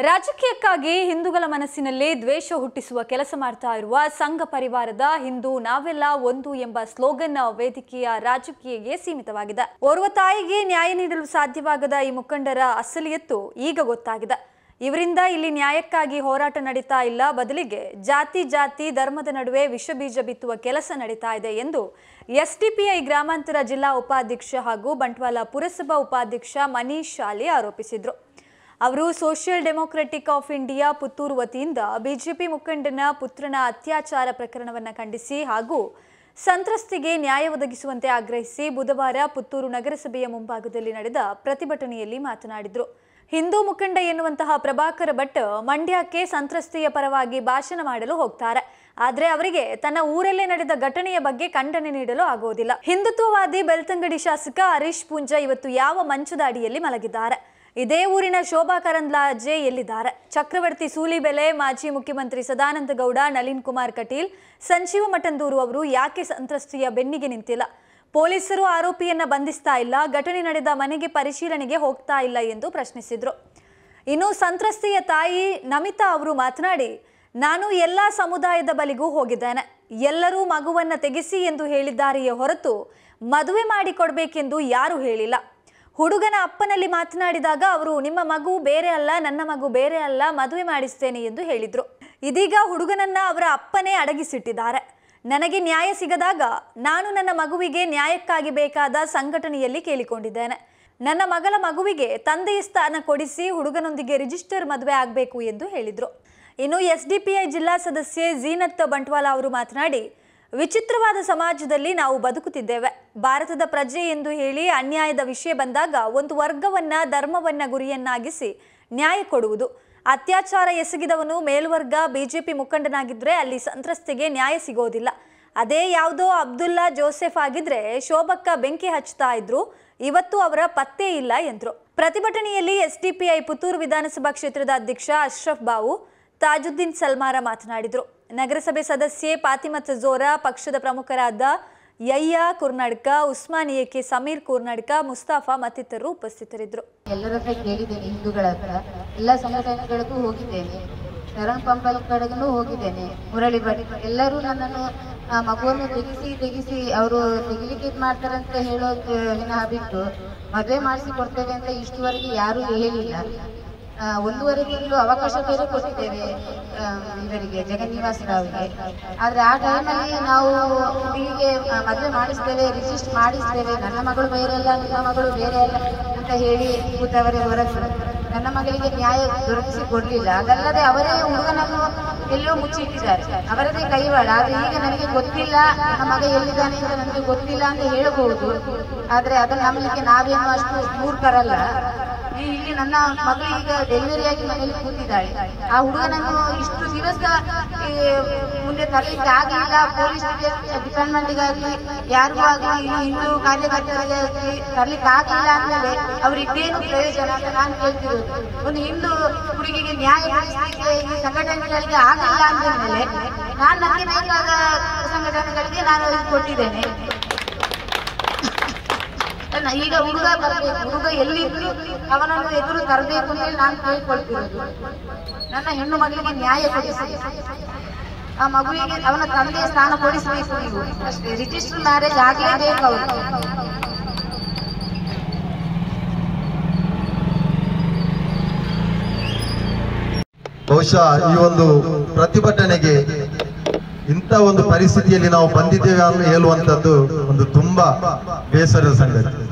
ರಾಜಕೀಯಕ್ಕಾಗಿ ಹಿಂದೂಗಳ ಮನಸ್ಸಿನಲ್ಲಿ ದ್ವೇಷ ಹುಟ್ಟಿಸುವ ಕೆಲಸ ಮಾಡ್ತಾ ಇರುವ ಸಂಘ ಪರಿವಾರದ ಹಿಂದೂ ನಾವೆಲ್ಲ ಒಂದು ಎಂಬ ಸ್ಲೋಗನ್ ವೇದಿಕೆಯ ರಾಜಕೀಯಕ್ಕೆ ಸೀಮಿತವಾಗಿದೆ. ಓರ್ವ ತಾಯಿಗೆ ನ್ಯಾಯ ನೀಡಲು ಸಾಧ್ಯವಾಗದ ಈ ಮುಖಂಡರ ಅಸಲಿಯತ್ತು ಈಗ ಗೊತ್ತಾಗಿದೆ. ಇವರಿಂದ ಇಲ್ಲಿ ನ್ಯಾಯಕ್ಕಾಗಿ ಹೋರಾಟ ನಡೀತಾ ಇಲ್ಲ, ಬದಲಿಗೆ ಜಾತಿ ಧರ್ಮದ ನಡುವೆ ವಿಷಬೀಜ ಬಿತ್ತುವ ಕೆಲಸ ನಡೀತಾ ಇದೆ ಎಂದು ಎಸ್ಡಿಪಿಐ ಗ್ರಾಮಾಂತರ ಜಿಲ್ಲಾ ಉಪಾಧ್ಯಕ್ಷ ಹಾಗೂ ಬಂಟ್ವಾಳ ಪುರಸಭಾ ಉಪಾಧ್ಯಕ್ಷ ಮನೀಶ್ ಶಾಲಿ ಆರೋಪಿಸಿದರು. ಅವರು social democratic of India Puttur ವತಿಯಿಂದ ಬಿಜೆಪಿ ಮುಖಂಡನ ಪುತ್ರನ ಅತ್ಯಾಚಾರ ಪ್ರಕರಣವನ್ನು ಖಂಡಿಸಿ ಹಾಗೂ ಸಂತ್ರಸ್ತೆಗೆ ನ್ಯಾಯ ಒದಗಿಸುವಂತೆ ಆಗ್ರಹಿಸಿ ಬುಧವಾರ ಪುತ್ತೂರು ನಗರಸಭೆಯ ಮುಂಭಾಗದಲ್ಲಿ ನಡೆದ ಪ್ರತಿಭಟನೆಯಲ್ಲಿ ಮಾತನಾಡಿದರು. ಹಿಂದೂ ಮುಖಂಡ ಎನ್ನುವಂತಹ ಪ್ರಭಾಕರ ಭಟ್ ಮಂಡ್ಯಕ್ಕೆ ಸಂತ್ರಸ್ತೆಯ ಪರವಾಗಿ ಭಾಷಣ ಮಾಡಲು ಹೋಗ್ತಾರೆ. ಆದರೆ ಅವರಿಗೆ ತನ್ನ ಊರಲ್ಲೇ ನಡೆದ ಘಟನೆಯ ಬಗ್ಗೆ ಖಂಡನೆ ನೀಡಲು ಆಗೋದಿಲ್ಲ. ಹಿಂದುತ್ವವಾದಿ ಬೆಳ್ತಂಗಡಿ ಶಾಸಕ ಹರೀಶ್ ಪೂಂಜಾ ಇವತ್ತು ಯಾವ ಮಂಚದ ಅಡಿಯಲ್ಲಿ ಮಲಗಿದ್ದಾರೆ? ಇದೇ ಊರಿನ ಶೋಭಾ ಕರಂದ್ಲಾಜೆ ಎಲ್ಲಿದ್ದಾರೆ? ಚಕ್ರವರ್ತಿ ಸೂಲಿಬೆಲೆ, ಮಾಜಿ ಮುಖ್ಯಮಂತ್ರಿ ಸದಾನಂದ ಗೌಡ, ನಳಿನ್ ಕುಮಾರ್ ಕಟೀಲ್, ಸಂಜೀವ ಮಠಂದೂರು ಅವರು ಯಾಕೆ ಸಂತ್ರಸ್ತೆಯ ಬೆನ್ನಿಗೆ ನಿಂತಿಲ್ಲ? ಪೊಲೀಸರು ಆರೋಪಿಯನ್ನ ಬಂಧಿಸ್ತಾ ಇಲ್ಲ, ಘಟನೆ ನಡೆದ ಮನೆಗೆ ಪರಿಶೀಲನೆಗೆ ಹೋಗ್ತಾ ಇಲ್ಲ ಎಂದು ಪ್ರಶ್ನಿಸಿದ್ರು. ಇನ್ನು ಸಂತ್ರಸ್ತೆಯ ತಾಯಿ ನಮಿತಾ ಅವರು ಮಾತನಾಡಿ, ನಾನು ಎಲ್ಲ ಸಮುದಾಯದ ಬಳಿಗೂ ಹೋಗಿದ್ದೇನೆ, ಎಲ್ಲರೂ ಮಗುವನ್ನ ತೆಗೆಸಿ ಎಂದು ಹೇಳಿದ್ದಾರೆಯೇ ಹೊರತು ಮದುವೆ ಮಾಡಿಕೊಡ್ಬೇಕೆಂದು ಯಾರೂ ಹೇಳಿಲ್ಲ. ಹುಡುಗನ ಅಪ್ಪನಲ್ಲಿ ಮಾತನಾಡಿದಾಗ ಅವರು ನಿಮ್ಮ ಮಗು ಬೇರೆ ಅಲ್ಲ, ನನ್ನ ಮಗು ಬೇರೆ ಅಲ್ಲ, ಮದುವೆ ಮಾಡಿಸ್ತೇನೆ ಎಂದು ಹೇಳಿದ್ರು. ಇದೀಗ ಹುಡುಗನನ್ನ ಅವರ ಅಪ್ಪನೇ ಅಡಗಿಸಿಟ್ಟಿದ್ದಾರೆ. ನನಗೆ ನ್ಯಾಯ ಸಿಗದಾಗ ನಾನು ನನ್ನ ಮಗುವಿಗೆ ನ್ಯಾಯಕ್ಕಾಗಿ ಬೇಕಾದ ಸಂಘಟನೆಯಲ್ಲಿ ಕೇಳಿಕೊಂಡಿದ್ದೇನೆ. ನನ್ನ ಮಗಳ ಮಗುವಿಗೆ ತಂದೆಯ ಸ್ಥಾನ ಕೊಡಿಸಿ ಹುಡುಗನೊಂದಿಗೆ ರಿಜಿಸ್ಟರ್ ಮದುವೆ ಆಗಬೇಕು ಎಂದು ಹೇಳಿದ್ರು. ಇನ್ನು ಎಸ್ಡಿಪಿಐ ಜಿಲ್ಲಾ ಸದಸ್ಯೆ ಜೀನತ್ ಬಂಟ್ವಾಳ ಅವರು ಮಾತನಾಡಿ, ವಿಚಿತ್ರವಾದ ಸಮಾಜದಲ್ಲಿ ನಾವು ಬದುಕುತ್ತಿದ್ದೇವೆ. ಭಾರತದ ಪ್ರಜೆ ಎಂದು ಹೇಳಿ ಅನ್ಯಾಯದ ವಿಷಯ ಬಂದಾಗ ಒಂದು ವರ್ಗವನ್ನ ಧರ್ಮವನ್ನ ಗುರಿಯನ್ನಾಗಿಸಿ ನ್ಯಾಯ ಕೊಡುವುದು. ಅತ್ಯಾಚಾರ ಎಸಗಿದವನು ಮೇಲ್ವರ್ಗ ಬಿಜೆಪಿ ಮುಖಂಡನಾಗಿದ್ರೆ ಅಲ್ಲಿ ಸಂತ್ರಸ್ತೆಗೆ ನ್ಯಾಯ ಸಿಗೋದಿಲ್ಲ. ಅದೇ ಯಾವುದೋ ಅಬ್ದುಲ್ಲಾ ಜೋಸೆಫ್ ಆಗಿದ್ರೆ ಶೋಭಕ್ಕ ಬೆಂಕಿ ಹಚ್ತಾ ಇದ್ರು, ಇವತ್ತು ಅವರ ಪತ್ತೆ ಇಲ್ಲ ಎಂದ್ರು. ಪ್ರತಿಭಟನೆಯಲ್ಲಿ ಎಸ್ಡಿಪಿಐ ಪುತ್ತೂರು ವಿಧಾನಸಭಾ ಕ್ಷೇತ್ರದ ಅಧ್ಯಕ್ಷ ಅಶ್ರಫ್ ಬಾವು, ತಾಜುದ್ದೀನ್ ಸಲ್ಮಾರ ಮಾತನಾಡಿದರು. ನಗರಸಭೆ ಸದಸ್ಯೆ ಫಾತಿಮತ್ ಜೋರಾ, ಪಕ್ಷದ ಪ್ರಮುಖರಾದ ಯಯ್ಯ ಕುರ್ನಾಡ್ಕ, ಉಸ್ಮಾನ್ ಎಕೆ, ಸಮೀರ್ ಕುರ್ನಾಡ್ಕ, ಮುಸ್ತಾಫಾ ಮತ್ತಿತರರು ಉಪಸ್ಥಿತರಿದ್ದರು. ಎಲ್ಲರ ಹತ್ರ ಕೇಳಿದ್ದೇನೆ, ಹಿಂದೂಗಳ ಹತ್ರ ಎಲ್ಲ ಸಂಘಟನೆಗಳಿಗೂ ಹೋಗಿದ್ದೇನೆ, ಶರಣ್ ಪಂಪಲ್ ಕಡೆಗೂ ಹೋಗಿದ್ದೇನೆ, ಮುರಳಿ ಭಟ್ ಎಲ್ಲರೂ ನನ್ನನ್ನು ಮಗುವನ್ನು ತೆಗಿಸಿ ಅವರು ತೆಗಿಲಿಕ್ಕೆ ಇದು ಮಾಡ್ತಾರೆ ಅಂತ ಹೇಳೋದು ವಿನಃ ಬಿಟ್ಟು ಮದುವೆ ಮಾಡಿಸಿ ಕೊಡ್ತೇವೆ ಅಂತ ಇಷ್ಟುವರೆಗೆ ಯಾರೂ ಹೇಳಿಲ್ಲ. 1.5 ತಿಂಗಳು ಅವಕಾಶ ಬೇರೆ ಕೊಟ್ಟಿದ್ದೇವೆ ಇವರಿಗೆ, ಜಗನ್ನಿವಾಸ ರಾವ್ಗೆ. ಆದರೆ ಆ ಟೈಮಲ್ಲಿ ನಾವು ಹೀಗೆ ಮದುವೆ ಮಾಡಿಸ್ತೇವೆ, ರಿಜಿಸ್ಟರ್ ಮಾಡಿಸ್ತೇವೆ, ನನ್ನ ಮಗಳು ಬೇರೆ ಅಲ್ಲ, ನಿಮ್ಮ ಮಗಳು ಬೇರೆ ಅಲ್ಲ ಅಂತ ಹೇಳಿ ಕೂತವರೇ ಹೊರತು ನನ್ನ ಮಗಳಿಗೆ ನ್ಯಾಯ ದೊರಕಿಸಿ ಕೊಡಲಿಲ್ಲ. ಅದಲ್ಲದೆ ಅವರೇ ಹುಡುಗನನ್ನು ಎಲ್ಲೋ ಮುಚ್ಚಿಟ್ಟಿದ್ದಾರೆ, ಅವರದೇ ಕೈವಾಡ. ಆದರೆ ಈಗ ನನಗೆ ಗೊತ್ತಿಲ್ಲ, ನನ್ನ ಮಗ ಎಲ್ಲಿದ್ದಾನೆ ಅಂತ ನನಗೆ ಗೊತ್ತಿಲ್ಲ ಅಂತ ಹೇಳಬಹುದು. ಆದರೆ ಅದನ್ನು ನಂಬಲಿಕ್ಕೆ ನಾವೇನು ಅಷ್ಟು ಮೂರ್ಖರಲ್ಲ. ಇಲ್ಲಿ ನನ್ನ ಮಗಳು ಈಗ ಡೆಲಿವರಿಯಾಗಿ ಮನೆಯಲ್ಲಿ ಕೂತಿದ್ದಾಳೆ. ಆ ಹುಡುಗನನ್ನು ಇಷ್ಟು ದಿವಸ ಮುಂದೆ ತರಲಿಕ್ಕೆ ಆಗಿಲ್ಲ. ಪೊಲೀಸ್ ಡಿಪಾರ್ಟ್ಮೆಂಟ್ಗಾಗಿ ಯಾರಿಗೂ ಆಗಲಿ ಹಿಂದೂ ಕಾರ್ಯಕರ್ತರಿಗೆ ತರಲಿಕ್ಕೆ ಆಗಿಲ್ಲ ಅಂದಮೇಲೆ ಅವ್ರಿಗೇನು ಪ್ರಯೋಜನ ಅಂತ ನಾನು ಕೇಳ್ತಿರೋದು. ಒಂದು ಹಿಂದೂ ಹುಡುಗಿಗೆ ನ್ಯಾಯ ಕೊಡಿಸಲಿಕ್ಕೆ ಈ ಸಂಘಟನೆಗಳಿಗೆ ಆಗಿಲ್ಲ ಅಂದಮೇಲೆ ನಾನು ನನಗೆ ಬೇಕಾದ ಸಂಘಟನೆಗಳಿಗೆ ನಾನು ಕೊಟ್ಟಿದ್ದೇನೆ. ಈಗ ಹುಡುಗ ಬರಬೇಕು, ಹುಡುಗ ಎಲ್ಲಿದ್ರು ಅವನನ್ನು ಎದುರು ತರಬೇಕು ಅಂತ ನಾನು ಕೇಳ್ಕೊಳ್ತಿರೋದು. ನನ್ನ ಹೆಣ್ಣು ಮಗಳಿಗೆ ನ್ಯಾಯ ಕೊಡಿಸಿ, ಆ ಮಗುವಿಗೆ ಅವನ ತಂದೆಯ ಸ್ಥಾನ ಕೊಡಿಸಬೇಕು. ನೀವು ಅಷ್ಟೇ, ರಿಜಿಸ್ಟರ್ ಮ್ಯಾರೇಜ್ ಆಗಲೇಬೇಕು ಅವರು. ಬಹುಶಃ ಈ ಒಂದು ಪ್ರತಿಭಟನೆಗೆ ಇಂಥ ಒಂದು ಪರಿಸ್ಥಿತಿಯಲ್ಲಿ ನಾವು ಬಂದಿದ್ದೇವೆ ಅಂತ ಹೇಳುವಂಥದ್ದು ಒಂದು ತುಂಬಾ ಬೇಸರದ ಸಂಗತಿ.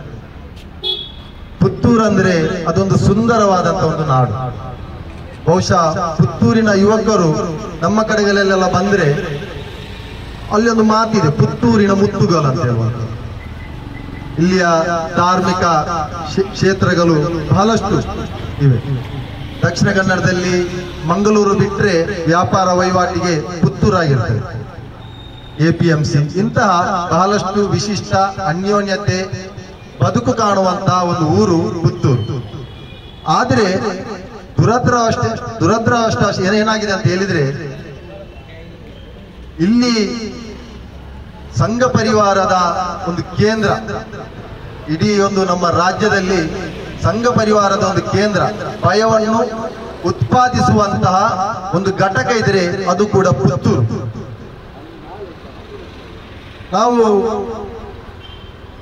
ಪುತ್ತೂರು ಅಂದ್ರೆ ಅದೊಂದು ಸುಂದರವಾದಂತ ಒಂದು ನಾಡು. ಬಹುಶಃ ಪುತ್ತೂರಿನ ಯುವಕರು ನಮ್ಮ ಕಡೆಗಳೆಲ್ಲ ಬಂದ್ರೆ ಅಲ್ಲಿ ಒಂದು ಮಾತಿದೆ, ಪುತ್ತೂರಿನ ಮುತ್ತುಗಳು ಅಂತ ಹೇಳುವಂತ. ಇಲ್ಲಿಯ ಧಾರ್ಮಿಕ ಕ್ಷೇತ್ರಗಳು ಬಹಳಷ್ಟು ಇವೆ. ದಕ್ಷಿಣ ಕನ್ನಡದಲ್ಲಿ ಮಂಗಳೂರು ಬಿಟ್ಟರೆ ವ್ಯಾಪಾರ ವಹಿವಾಟಿಗೆ ಪುತ್ತೂರಾಗಿರ್ತದೆ. APMC ಇಂತಹ ಬಹಳಷ್ಟು ವಿಶಿಷ್ಟ ಅನ್ಯೋನ್ಯತೆ ಬದುಕು ಕಾಣುವಂತಹ ಒಂದು ಊರು ಪುತ್ತೂರು. ಆದರೆ ದುರದೃಷ್ಟ ಏನಾಗಿದೆ ಅಂತ ಹೇಳಿದ್ರೆ, ಇಲ್ಲಿ ಸಂಘ ಪರಿವಾರದ ಒಂದು ಕೇಂದ್ರ, ಇಡೀ ಒಂದು ನಮ್ಮ ರಾಜ್ಯದಲ್ಲಿ ಸಂಘ ಪರಿವಾರದ ಒಂದು ಕೇಂದ್ರ ಭಯವನ್ನು ಉತ್ಪಾದಿಸುವಂತಹ ಒಂದು ಘಟಕ ಇದ್ರೆ ಅದು ಕೂಡ ಪುತ್ತೂರು. ನಾವು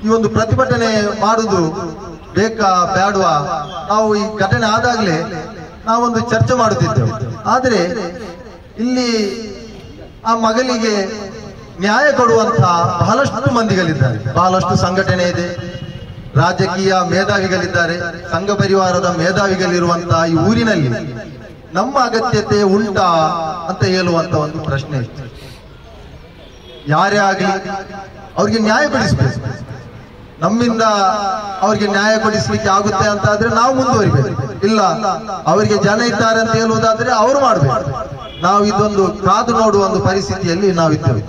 ಈ ಒಂದು ಪ್ರತಿಭಟನೆ ಮಾಡುವುದು ಬೇಕಾ ಬೇಡವಾ, ನಾವು ಈ ಘಟನೆ ಆದಾಗಲೇ ನಾವೊಂದು ಚರ್ಚೆ ಮಾಡುತ್ತಿದ್ದೆವು. ಆದರೆ ಇಲ್ಲಿ ಆ ಮಗಳಿಗೆ ನ್ಯಾಯ ಕೊಡುವಂತಹ ಬಹಳಷ್ಟು ಮಂದಿಗಳಿದ್ದಾರೆ, ಬಹಳಷ್ಟು ಸಂಘಟನೆ ಇದೆ, ರಾಜಕೀಯ ಮೇಧಾವಿಗಳಿದ್ದಾರೆ, ಸಂಘ ಪರಿವಾರದ ಮೇಧಾವಿಗಳಿರುವಂತಹ ಈ ಊರಿನಲ್ಲಿ ನಮ್ಮ ಅಗತ್ಯತೆ ಉಂಟಾ ಅಂತ ಹೇಳುವಂತ ಒಂದು ಪ್ರಶ್ನೆ ಇತ್ತು. ಯಾರೇ ಆಗಲಿ ಅವ್ರಿಗೆ ನ್ಯಾಯ ಕೊಡಿಸ್ಬೇಕು. ನಮ್ಮಿಂದ ಅವ್ರಿಗೆ ನ್ಯಾಯ ಕೊಡಿಸ್ಲಿಕ್ಕೆ ಆಗುತ್ತೆ ಅಂತ ಆದ್ರೆ ನಾವು ಮುಂದುವರಿಬೇಕು. ಇಲ್ಲ ಅವರಿಗೆ ಜನ ಇದ್ದಾರೆ ಅಂತ ಹೇಳುವುದಾದ್ರೆ ಅವರು ಮಾಡ್ಬೇಕು. ನಾವು ಇದೊಂದು ಕಾದು ನೋಡುವ ಒಂದು ಪರಿಸ್ಥಿತಿಯಲ್ಲಿ ನಾವಿದ್ದೇವೆ.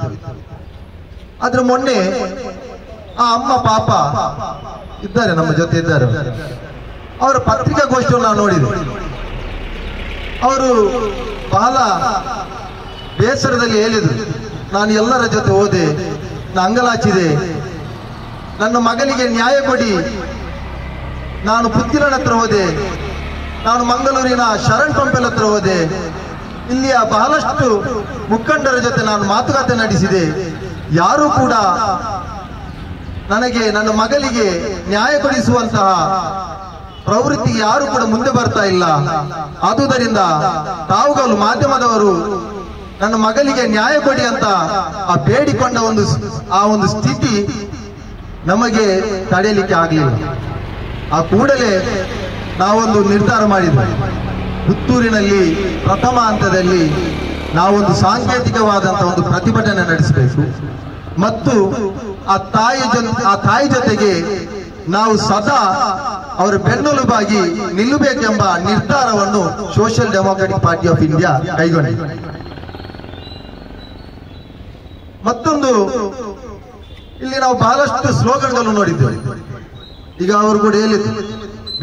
ಆದ್ರೆ ಮೊನ್ನೆ ಆ ಅಮ್ಮ ಪಾಪ ಇದ್ದಾರೆ, ನಮ್ಮ ಜೊತೆ ಇದ್ದಾರೆ, ಅವರ ಪತ್ರಿಕಾಗೋಷ್ಠಿಯನ್ನು ನಾವು ನೋಡಿದ್ವಿ. ಅವರು ಬಹಳ ಬೇಸರದಲ್ಲಿ ಹೇಳಿದ್ರು, ನಾನು ಎಲ್ಲರ ಜೊತೆ ಹೋದೆ, ನಾನು ಅಂಗಲಾಚಿದೆ, ನನ್ನ ಮಗನಿಗೆ ನ್ಯಾಯ ಕೊಡಿ. ನಾನು ಪುತ್ತಿಲನ ಹತ್ರ ಹೋದೆ, ನಾನು ಮಂಗಳೂರಿನ ಶರಣ್ ಪಂಪೆಲ್ ಹತ್ರ ಹೋದೆ, ಇಲ್ಲಿಯ ಬಹಳಷ್ಟು ಮುಖಂಡರ ಜೊತೆ ನಾನು ಮಾತುಕತೆ ನಡೆಸಿದೆ, ಯಾರು ಕೂಡ ನನಗೆ ನನ್ನ ಮಗಳಿಗೆ ನ್ಯಾಯ ಕೊಡಿಸುವಂತಹ ಪ್ರವೃತ್ತಿಗೆ ಯಾರು ಕೂಡ ಮುಂದೆ ಬರ್ತಾ ಇಲ್ಲ. ಆದುದರಿಂದ ತಾವುಗಳು ಮಾಧ್ಯಮದವರು ನನ್ನ ಮಗಳಿಗೆ ನ್ಯಾಯ ಕೊಡಿ ಅಂತ ಆ ಬೇಡಿಕೊಂಡ ಒಂದು ಸ್ಥಿತಿ ನಮಗೆ ತಡೆಯಲಿಕ್ಕೆ ಆಗಲಿಲ್ಲ. ಆ ಕೂಡಲೇ ನಾವೊಂದು ನಿರ್ಧಾರ ಮಾಡಿದ್ವಿ, ಪುತ್ತೂರಿನಲ್ಲಿ ಪ್ರಥಮ ಹಂತದಲ್ಲಿ ನಾವೊಂದು ಸಾಂಕೇತಿಕವಾದಂತಹ ಒಂದು ಪ್ರತಿಭಟನೆ ನಡೆಸಬೇಕು ಮತ್ತು ಆ ತಾಯಿ ಜೊತೆಗೆ ನಾವು ಸದಾ ಅವರ ಬೆನ್ನೆಲುಬಾಗಿ ನಿಲ್ಲಬೇಕೆಂಬ ನಿರ್ಧಾರವನ್ನು social democratic party of India ಕೈಗೊಂಡಿದೆ. ಮತ್ತೊಂದು ಇಲ್ಲಿ ನಾವು ಬಹಳಷ್ಟು ಸ್ಲೋಗನ್ಗಳನ್ನು ನೋಡಿದ್ದೇವೆ. ಈಗ ಅವರು ಕೂಡ ಹೇಳಿದ್ರು,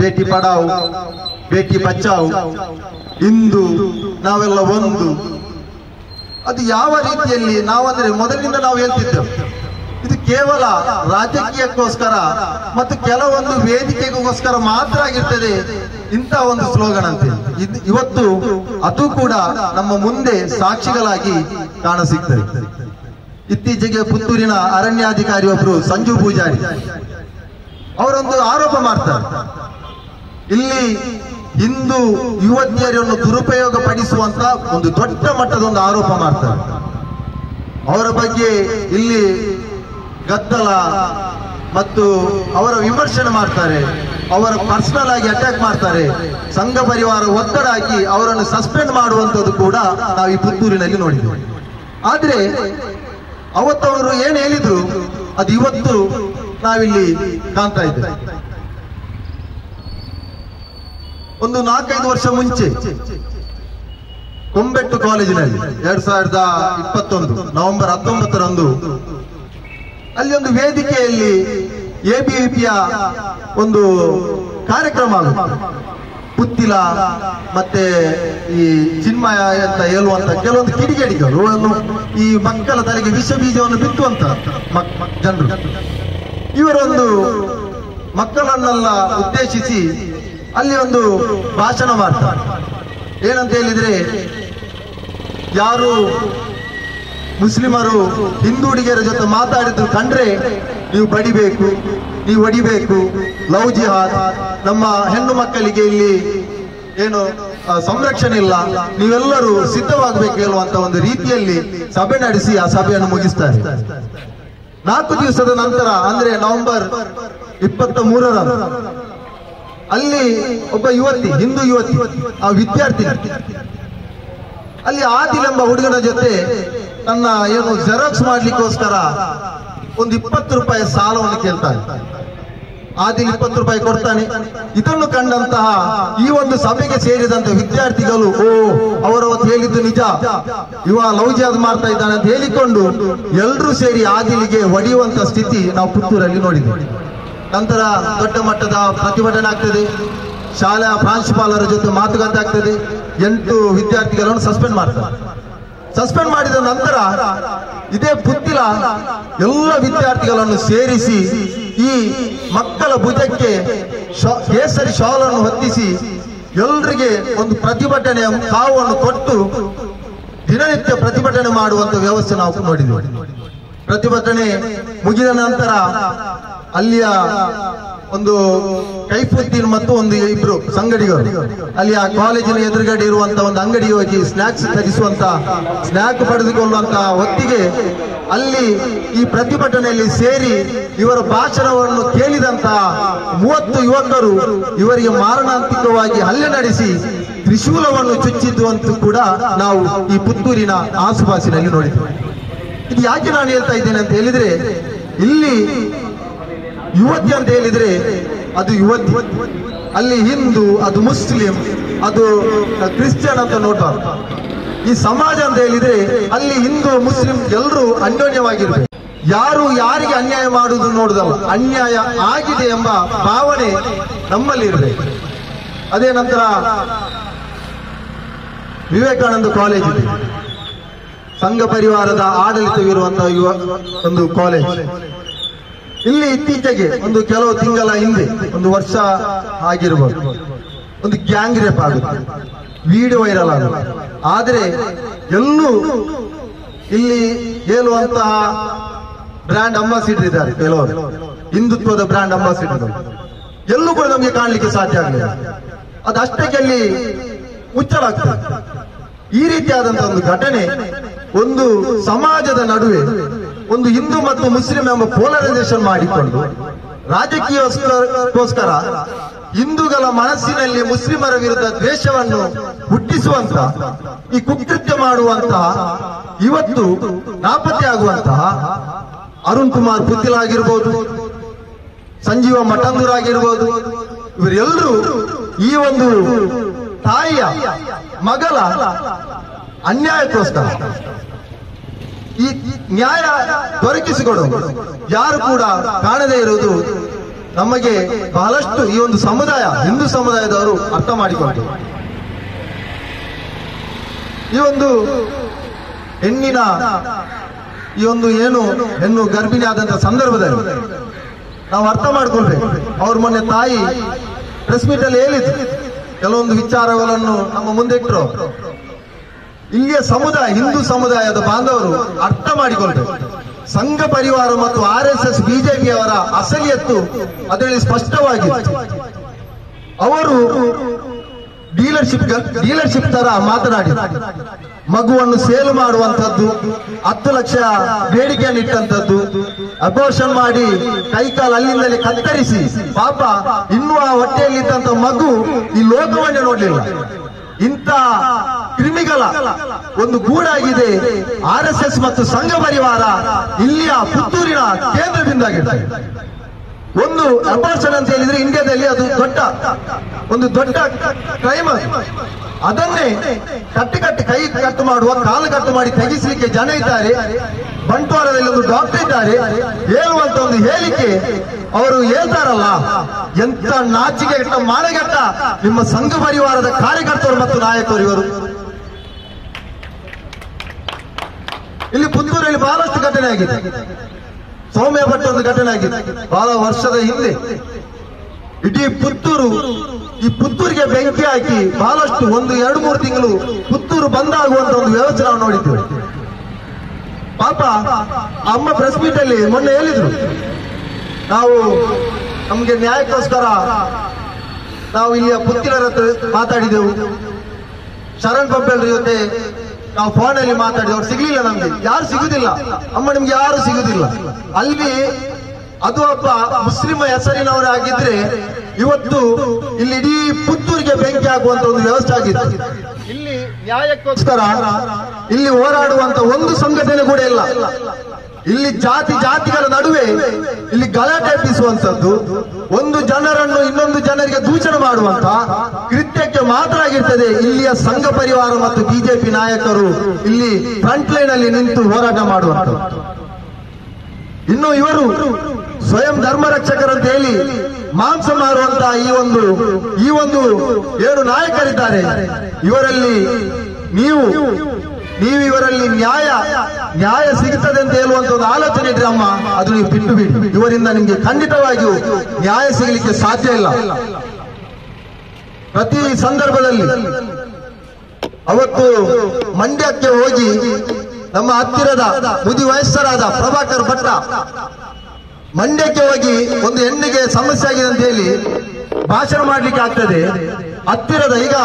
ಬೇಟಿ ಪಡಾವ್, ಬೇಟಿ ಬಚಾವ್, ಇಂದು ನಾವೆಲ್ಲ ಒಂದು. ಅದು ಯಾವ ರೀತಿಯಲ್ಲಿ ನಾವಂದ್ರೆ ಮೊದಲಿನಿಂದ ನಾವು ಹೇಳ್ತಿದ್ದೇವೆ, ಇದು ಕೇವಲ ರಾಜಕೀಯಕ್ಕೋಸ್ಕರ ಮತ್ತು ಕೆಲವೊಂದು ವೇದಿಕೆಗೋಸ್ಕರ ಮಾತ್ರ ಆಗಿರ್ತದೆ ಇಂಥ ಒಂದು ಸ್ಲೋಗನ್ ಅಂತ. ಇವತ್ತು ಅದು ಕೂಡ ನಮ್ಮ ಮುಂದೆ ಸಾಕ್ಷಿಗಳಾಗಿ ಕಾಣಸಿಗ್ತದೆ. ಇತ್ತೀಚೆಗೆ ಪುತ್ತೂರಿನ ಅರಣ್ಯಾಧಿಕಾರಿ ಒಬ್ಬರು ಸಂಜು ಪೂಜಾರಿ ಅವರೊಂದು ಆರೋಪ ಮಾಡ್ತಾರೆ, ಇಲ್ಲಿ ಹಿಂದೂ ಯುವತಿಯರನ್ನು ದುರುಪಯೋಗ ಪಡಿಸುವಂತ ಒಂದು ದೊಡ್ಡ ಮಟ್ಟದ ಒಂದು ಆರೋಪ ಮಾಡ್ತಾರೆ. ಅವರ ಬಗ್ಗೆ ಇಲ್ಲಿ ಗದ್ದಲ ಮತ್ತು ಅವರ ವಿಮರ್ಶನೆ ಮಾಡ್ತಾರೆ, ಅವರ ಪರ್ಸನಲ್ ಆಗಿ ಅಟ್ಯಾಕ್ ಮಾಡ್ತಾರೆ, ಸಂಘ ಪರಿವಾರ ಒತ್ತಡ ಹಾಕಿ ಅವರನ್ನು ಸಸ್ಪೆಂಡ್ ಮಾಡುವಂಥದ್ದು ಕೂಡ ನಾವು ಈ ಪುತ್ತೂರಿನಲ್ಲಿ ನೋಡಿದ್ದೇವೆ. ಆದ್ರೆ ಅವತ್ತವರು ಏನು ಹೇಳಿದ್ರು ಅದು ಇವತ್ತು ನಾವಿಲ್ಲಿ ಕಾಣ್ತಾ ಇದ್ದೇವೆ. ಒಂದು 4-5 ವರ್ಷ ಮುಂಚೆ ಕೊಂಬೆಟ್ಟು ಕಾಲೇಜಿನಲ್ಲಿ 2021 ನವೆಂಬರ್ 19ರಂದು ಅಲ್ಲಿ ಒಂದು ವೇದಿಕೆಯಲ್ಲಿ ಎಬಿವಿಪಿಯ ಒಂದು ಕಾರ್ಯಕ್ರಮ ಆಗುತ್ತೆ. ಪುತ್ತಿಲ ಮತ್ತೆ ಈ ಚಿನ್ಮಯ ಅಂತ ಹೇಳುವಂತ ಕೆಲವೊಂದು ಕಿಡಿಗೇಡಿಗಳು ಈ ಮಕ್ಕಳ ತಲೆಗೆ ವಿಷ ಬೀಜವನ್ನು ಬಿತ್ತುವಂತ ಜನರು, ಇವರೊಂದು ಮಕ್ಕಳನ್ನೆಲ್ಲ ಉದ್ದೇಶಿಸಿ ಅಲ್ಲಿ ಒಂದು ಭಾಷಣ ಮಾಡ್ತಾರೆ. ಏನಂತ ಹೇಳಿದ್ರೆ, ಯಾರು ಮುಸ್ಲಿಮರು ಹಿಂದೂ ಹುಡುಗಿಯರ ಜೊತೆ ಮಾತಾಡಿದ್ರು ಕಂಡ್ರೆ ನೀವು ಬಡಿಬೇಕು, ನೀವು ಹೊಡಿಬೇಕು, ಲವ್ ಜಿಹಾದ್, ನಮ್ಮ ಹೆಣ್ಣು ಮಕ್ಕಳಿಗೆ ಇಲ್ಲಿ ಏನು ಸಂರಕ್ಷಣೆ ಇಲ್ಲ, ನೀವೆಲ್ಲರೂ ಸಿದ್ಧವಾಗಬೇಕು ಹೇಳುವಂತ ಒಂದು ರೀತಿಯಲ್ಲಿ ಸಭೆ ನಡೆಸಿ ಆ ಸಭೆಯನ್ನು ಮುಗಿಸ್ತಾರೆ. 4 ದಿವಸದ ನಂತರ ಅಂದ್ರೆ ನವೆಂಬರ್ 23ರಂದು ಅಲ್ಲಿ ಒಬ್ಬ ಯುವತಿ, ಹಿಂದೂ ಯುವತಿ, ಆ ವಿದ್ಯಾರ್ಥಿ ಅಲ್ಲಿ ಆದಿಲ್ ಎಂಬ ಹುಡುಗನ ಜೊತೆ ತನ್ನ ಏನು ಜೆರಾಕ್ಸ್ ಮಾಡ್ಲಿಕ್ಕೋಸ್ಕರ ಒಂದು 20 ರೂಪಾಯಿ ಸಾಲವನ್ನು ಕೇಳ್ತಾನೆ. ಆದಿಲ್ 20 ರೂಪಾಯಿ ಕೊಡ್ತಾನೆ. ಇದನ್ನು ಕಂಡಂತಹ ಈ ಒಂದು ಸಭೆಗೆ ಸೇರಿದಂತ ವಿದ್ಯಾರ್ಥಿಗಳು, ಅವರವತ್ತು ಹೇಳಿದ್ದು ನಿಜ, ಇವ ಲವ್ ಜಿಹಾದ್ ಮಾಡ್ತಾ ಇದ್ದಾನೆ ಅಂತ ಹೇಳಿಕೊಂಡು ಎಲ್ಲರೂ ಸೇರಿ ಆದಿಲಿಗೆ ಹೊಡೆಯುವಂತ ಸ್ಥಿತಿ ನಾವು ಪುತ್ತೂರಲ್ಲಿ ನೋಡಿದ್ದೇವೆ. ನಂತರ ದೊಡ್ಡ ಮಟ್ಟದ ಪ್ರತಿಭಟನೆ ಆಗ್ತದೆ, ಶಾಲಾ ಪ್ರಾಂಶುಪಾಲರ ಜೊತೆ ಮಾತುಕತೆ ಆಗ್ತದೆ, 8 ವಿದ್ಯಾರ್ಥಿಗಳನ್ನು ಸಸ್ಪೆಂಡ್ ಮಾಡ್ತಾರೆ. ಸಸ್ಪೆಂಡ್ ಮಾಡಿದ ನಂತರ ಇದೇ ಪುತ್ತಿಲ ಎಲ್ಲ ವಿದ್ಯಾರ್ಥಿಗಳನ್ನು ಸೇರಿಸಿ ಈ ಮಕ್ಕಳ ಭುಜಕ್ಕೆ ಕೇಸರಿ ಶಾಲನ್ನು ಹೊತ್ತಿಸಿ ಎಲ್ಲರಿಗೆ ಒಂದು ಪ್ರತಿಭಟನೆಯ ಕಾವನ್ನು ಕೊಟ್ಟು ದಿನನಿತ್ಯ ಪ್ರತಿಭಟನೆ ಮಾಡುವಂತ ವ್ಯವಸ್ಥೆ ನಾವು ನೋಡಿದ್ದೇವೆ. ಪ್ರತಿಭಟನೆ ಮುಗಿದ ನಂತರ ಅಲ್ಲಿಯ ಒಂದು ಕೈಫುದ್ದೀನ್ ಮತ್ತು ಒಂದು ಇಬ್ರು ಸಂಗಡಿಗರು ಅಲ್ಲಿ ಆ ಕಾಲೇಜಿನ ಎದುರುಗಡೆ ಇರುವಂತಹ ಒಂದು ಅಂಗಡಿ ಹೋಗಿ ಸ್ನಾಕ್ಸ್ ತರಿಸುವಂತ ಸ್ನಾಕ್ ಪಡೆದುಕೊಳ್ಳುವಂತ ಹೊತ್ತಿಗೆ ಅಲ್ಲಿ ಈ ಪ್ರತಿಭಟನೆಯಲ್ಲಿ ಸೇರಿ ಇವರ ಭಾಷಣವನ್ನು ಕೇಳಿದಂತಹ 30 ಯುವಕರು ಇವರಿಗೆ ಮಾರಣಾಂತಿಕವಾಗಿ ಹಲ್ಲೆ ನಡೆಸಿ ತ್ರಿಶೂಲವನ್ನು ಚುಚ್ಚಿದ್ದು ಅಂತೂ ಕೂಡ ನಾವು ಈ ಪುತ್ತೂರಿನ ಆಸುಪಾಸಿನಲ್ಲಿ ನೋಡಿದ್ದೇವೆ. ಇದು ಯಾಕೆ ನಾನು ಹೇಳ್ತಾ ಇದ್ದೇನೆ ಅಂತ ಹೇಳಿದ್ರೆ, ಇಲ್ಲಿ ಯುವತಿ ಅಂತ ಹೇಳಿದ್ರೆ ಅದು ಯುವತಿ, ಅಲ್ಲಿ ಹಿಂದೂ, ಅದು ಮುಸ್ಲಿಂ, ಅದು ಕ್ರಿಶ್ಚಿಯನ್ ಅಂತ ನೋಡಬಾರ್ದು. ಈ ಸಮಾಜ ಅಂತ ಹೇಳಿದ್ರೆ ಅಲ್ಲಿ ಹಿಂದೂ ಮುಸ್ಲಿಂ ಎಲ್ಲರೂ ಅನ್ಯೋನ್ಯವಾಗಿರ್ಬೇಕು. ಯಾರು ಯಾರಿಗೆ ಅನ್ಯಾಯ ಮಾಡುವುದು ನೋಡುದಲ್ಲ, ಅನ್ಯಾಯ ಆಗಿದೆ ಎಂಬ ಭಾವನೆ ನಮ್ಮಲ್ಲಿ ಇರಬೇಕು. ಅದೇ ನಂತರ ವಿವೇಕಾನಂದ ಕಾಲೇಜ್ ಇದೆ, ಸಂಘ ಪರಿವಾರದ ಆಡಳಿತವಿರುವಂತಹ ಒಂದು ಕಾಲೇಜ್. ಇಲ್ಲಿ ಇತ್ತೀಚೆಗೆ ಒಂದು ಕೆಲವು ತಿಂಗಳ ಹಿಂದೆ, ಒಂದು ವರ್ಷ ಆಗಿರಬಹುದು, ಒಂದು ಗ್ಯಾಂಗ್ ರೇಪ್ ಆಗುತ್ತೆ, ವಿಡಿಯೋ ವೈರಲ್ ಆಗುತ್ತೆ. ಆದ್ರೆ ಎಲ್ಲೂ ಇಲ್ಲಿ ಹೇಳುವಂತಹ ಬ್ರ್ಯಾಂಡ್ ಅಂಬಾಸಿಡರ್ ಇದ್ದಾರೆ, ಕೆಲವರು ಹಿಂದುತ್ವದ ಬ್ರ್ಯಾಂಡ್ ಅಂಬಾಸಿಡರ್, ಎಲ್ಲೂ ಕೂಡ ನಮಗೆ ಕಾಣಲಿಕ್ಕೆ ಸಾಧ್ಯ ಆಗಲಿಲ್ಲ. ಅದಷ್ಟಕ್ಕೆ ಅಲ್ಲಿ ಮುಚ್ಚಲಾಗ್ತದೆ. ಈ ರೀತಿಯಾದಂತಹ ಒಂದು ಘಟನೆ ಒಂದು ಸಮಾಜದ ನಡುವೆ ಒಂದು ಹಿಂದೂ ಮತ್ತು ಮುಸ್ಲಿಂ ಎಂಬ ಪೋಲರೈಸೇಷನ್ ಮಾಡಿಕೊಂಡು ರಾಜಕೀಯಕ್ಕೋಸ್ಕರ ಹಿಂದೂಗಳ ಮನಸ್ಸಿನಲ್ಲಿ ಮುಸ್ಲಿಮರ ವಿರುದ್ಧ ದ್ವೇಷವನ್ನು ಹುಟ್ಟಿಸುವಂತಹ, ಈ ಕುಕೃತ್ಯ ಮಾಡುವಂತಹ, ಇವತ್ತು ನಾಪತ್ತೆಯಾಗುವಂತಹ ಅರುಣ್ ಕುಮಾರ್ ಪುತ್ತಿಲ್ ಆಗಿರ್ಬೋದು, ಸಂಜೀವ ಮಠಂದೂರ್ ಆಗಿರ್ಬೋದು, ಇವರೆಲ್ಲರೂ ಈ ಒಂದು ತಾಯಿಯ ಮಗಳ ಅನ್ಯಾಯಕ್ಕೋಸ್ಕರ ಈ ನ್ಯಾಯ ದೊರಕಿಸಿಕೊಡುವುದು ಯಾರು ಕೂಡ ಕಾಣದೇ ಇರುವುದು ನಮಗೆ ಬಹಳಷ್ಟು ಈ ಒಂದು ಸಮುದಾಯ, ಹಿಂದೂ ಸಮುದಾಯದವರು ಅರ್ಥ ಮಾಡಿಕೊಂಡು, ಈ ಒಂದು ಹೆಣ್ಣಿನ ಈ ಒಂದು ಏನು ಹೆಣ್ಣು ಗರ್ಭಿಣಿ ಆದಂತ ಸಂದರ್ಭದಲ್ಲಿ ನಾವು ಅರ್ಥ ಮಾಡ್ಕೊಳ್ಬೇಕು. ಅವ್ರ ಮೊನ್ನೆ ತಾಯಿ ಪ್ರೆಸ್ ಮೀಟ್ ಅಲ್ಲಿ ಹೇಳಿದ್ರು, ಕೆಲವೊಂದು ವಿಚಾರಗಳನ್ನು ನಮ್ಮ ಮುಂದೆ ಇಟ್ಟರು. ಇಲ್ಲಿಯ ಸಮುದಾಯ, ಹಿಂದೂ ಸಮುದಾಯದ ಬಾಂಧವರು ಅರ್ಥ ಮಾಡಿಕೊಳ್ಬೇಕು. ಸಂಘ ಪರಿವಾರ ಮತ್ತು RSS ಬಿಜೆಪಿಯವರ ಅಸಲಿಯತ್ತು ಅದರಲ್ಲಿ ಸ್ಪಷ್ಟವಾಗಿದೆ. ಅವರು ಡೀಲರ್ಶಿಪ್ ತರ ಮಾತನಾಡಿ ಮಗುವನ್ನು ಸೇಲ್ ಮಾಡುವಂತದ್ದು, 10 ಲಕ್ಷ ಬೇಡಿಕೆಯನ್ನು ಇಟ್ಟಂತದ್ದು, ಅಬೋರ್ಷನ್ ಮಾಡಿ ಕೈಕಾಲು ಅಲ್ಲಿಂದಲೇ ಕತ್ತರಿಸಿ ಪಾಪ ಇನ್ನೂ ಆ ಹೊಟ್ಟೆಯಲ್ಲಿದ್ದಂತ ಮಗು ಈ ಲೋಕವನ್ನೇ ನೋಡ್ಲಿಲ್ಲ. ಇಂಥ ಕ್ರಿಮಿಗಳ ಒಂದು ಗೂಡಾಗಿದೆ RSS ಮತ್ತು ಸಂಘ ಪರಿವಾರ ಇಲ್ಲಿಯ ಪುತ್ತೂರಿನ ಕೇಂದ್ರ ಬಿಂದಾಗಿದೆ. ಒಂದು ಅಬೋರ್ಷನ್ ಅಂತ ಹೇಳಿದ್ರೆ ಇಂಡಿಯಾದಲ್ಲಿ ಅದು ಒಂದು ದೊಡ್ಡ ಕ್ರೈಮ್. ಅದನ್ನೇ ಕೈ ಕಟ್ಟು ಮಾಡುವ, ಕಾಲು ಕಟ್ಟು ಮಾಡಿ ತೆಗೆಸಲಿಕ್ಕೆ ಜನ ಇದ್ದಾರೆ. ಬಂಟ್ವಾಳದಲ್ಲಿ ಒಂದು ಡಾಕ್ಟರ್ ಇದ್ದಾರೆ, ಹೇಳುವಂತ ಒಂದು ಹೇಳಿಕೆ ಅವರು ಹೇಳ್ತಾರಲ್ಲ, ಎಂತ ನಾಚಿಕೆಗೆಟ್ಟ ಮಾನಗೆಟ್ಟ ನಿಮ್ಮ ಸಂಘ ಪರಿವಾರದ ಕಾರ್ಯಕರ್ತರು ಮತ್ತು ನಾಯಕರು ಇವರು. ಇಲ್ಲಿ ಪುತ್ತೂರಲ್ಲಿ ಬಹಳಷ್ಟು ಘಟನೆ ಆಗಿದೆ. ಸೌಮ್ಯ ಭಟ್ ಒಂದು ಘಟನೆ ಆಗಿದೆ ಬಹಳ ವರ್ಷದ ಹಿಂದೆ. ಇಡೀ ಪುತ್ತೂರು, ಈ ಪುತ್ತೂರಿಗೆ ಬೆಂಕಿ ಹಾಕಿ ಬಹಳಷ್ಟು ಒಂದು 2-3 ತಿಂಗಳು ಪುತ್ತೂರು ಬಂದಾಗುವಂತ ಒಂದು ವ್ಯವಸ್ಥೆ ನಾವು ನೋಡಿದ್ದೇವೆ. ಪಾಪ ಅಮ್ಮ ಪ್ರೆಸ್ ಮೀಟ್ ಅಲ್ಲಿ ಮೊನ್ನೆ ಹೇಳಿದ್ರು, ನಾವು ನಮ್ಗೆ ನ್ಯಾಯಕ್ಕೋಸ್ಕರ ನಾವು ಇಲ್ಲಿಯ ಪುತ್ತಿಲರ ಹತ್ರ ಮಾತಾಡಿದೆವು, ಶರಣ್ ಪಂಪೆಲ್ರ ಜೊತೆ ನಾವು ಫೋನ್ ಅಲ್ಲಿ ಮಾತಾಡಿದೆವು, ಅವ್ರು ಸಿಗ್ಲಿಲ್ಲ ನಮ್ಗೆ. ಯಾರು ಸಿಗುದಿಲ್ಲ ಅಮ್ಮ, ನಿಮ್ಗೆ ಯಾರು ಸಿಗುದಿಲ್ಲ. ಅಲ್ಲಿ ಅದು ಒಬ್ಬ ಮುಸ್ಲಿಂ ಹೆಸರಿನವರು ಆಗಿದ್ರೆ ಇವತ್ತು ಇಲ್ಲಿ ಇಡೀ ಪುತ್ತೂರಿಗೆ ಬೆಂಕಿ ಹಾಕುವಂತ ಒಂದು ವ್ಯವಸ್ಥೆ ಆಗಿತ್ತು. ಇಲ್ಲಿ ನ್ಯಾಯಕ್ಕೋಸ್ಕರ ಇಲ್ಲಿ ಹೋರಾಡುವಂತ ಒಂದು ಸಂಘಟನೆ ಕೂಡ ಇಲ್ಲ. ಇಲ್ಲಿ ಜಾತಿಗಳ ನಡುವೆ ಇಲ್ಲಿ ಗಲಾಟೆ ಎಬ್ಬಿಸುವಂತದ್ದು, ಒಂದು ಜನರನ್ನು ಇನ್ನೊಂದು ಜನರಿಗೆ ದೂಷಣೆ ಮಾಡುವಂತ ಕೃತ್ಯಕ್ಕೆ ಮಾತ್ರ ಆಗಿರ್ತದೆ ಇಲ್ಲಿಯ ಸಂಘ ಪರಿವಾರ ಮತ್ತು ಬಿಜೆಪಿ ನಾಯಕರು ಇಲ್ಲಿ ಫ್ರಂಟ್ ಲೈನ್ ಅಲ್ಲಿ ನಿಂತು ಹೋರಾಟ ಮಾಡುವಂತದ್ದು. ಇನ್ನು ಇವರು ಸ್ವಯಂ ಧರ್ಮ ರಕ್ಷಕರಂತ ಹೇಳಿ ಮಾಂಸ ಮಾರುವಂತಹ ಈ ಒಂದು ಏನು ನಾಯಕರಿದ್ದಾರೆ, ಇವರಲ್ಲಿ ನೀವು ಇವರಲ್ಲಿ ನ್ಯಾಯ ಸಿಗುತ್ತದೆ ಅಂತ ಹೇಳುವಂತ ಒಂದು ಆಲೋಚನೆ ಇದ್ರೆ ಅಮ್ಮ, ಅದು ನೀವು ಬಿಟ್ಟು ಬಿಡಿ. ಇವರಿಂದ ನಿಮ್ಗೆ ಖಂಡಿತವಾಗಿಯೂ ನ್ಯಾಯ ಸಿಗಲಿಕ್ಕೆ ಸಾಧ್ಯ ಇಲ್ಲ. ಪ್ರತಿ ಸಂದರ್ಭದಲ್ಲಿ ಅವತ್ತು ಮಂಡ್ಯಕ್ಕೆ ಹೋಗಿ ನಮ್ಮ ಹತ್ತಿರದ ಮುದಿ ವಯಸ್ಸರಾದ ಪ್ರಭಾಕರ್ ಭಟ್ಟ ಮಂಡ್ಯಕ್ಕೆ ಹೋಗಿ ಒಂದು ಹೆಣ್ಣಿಗೆ ಸಮಸ್ಯೆ ಆಗಿದೆ ಅಂತ ಹೇಳಿ ಭಾಷಣ ಮಾಡ್ಲಿಕ್ಕೆ ಆಗ್ತದೆ. ಹತ್ತಿರದ ಈಗ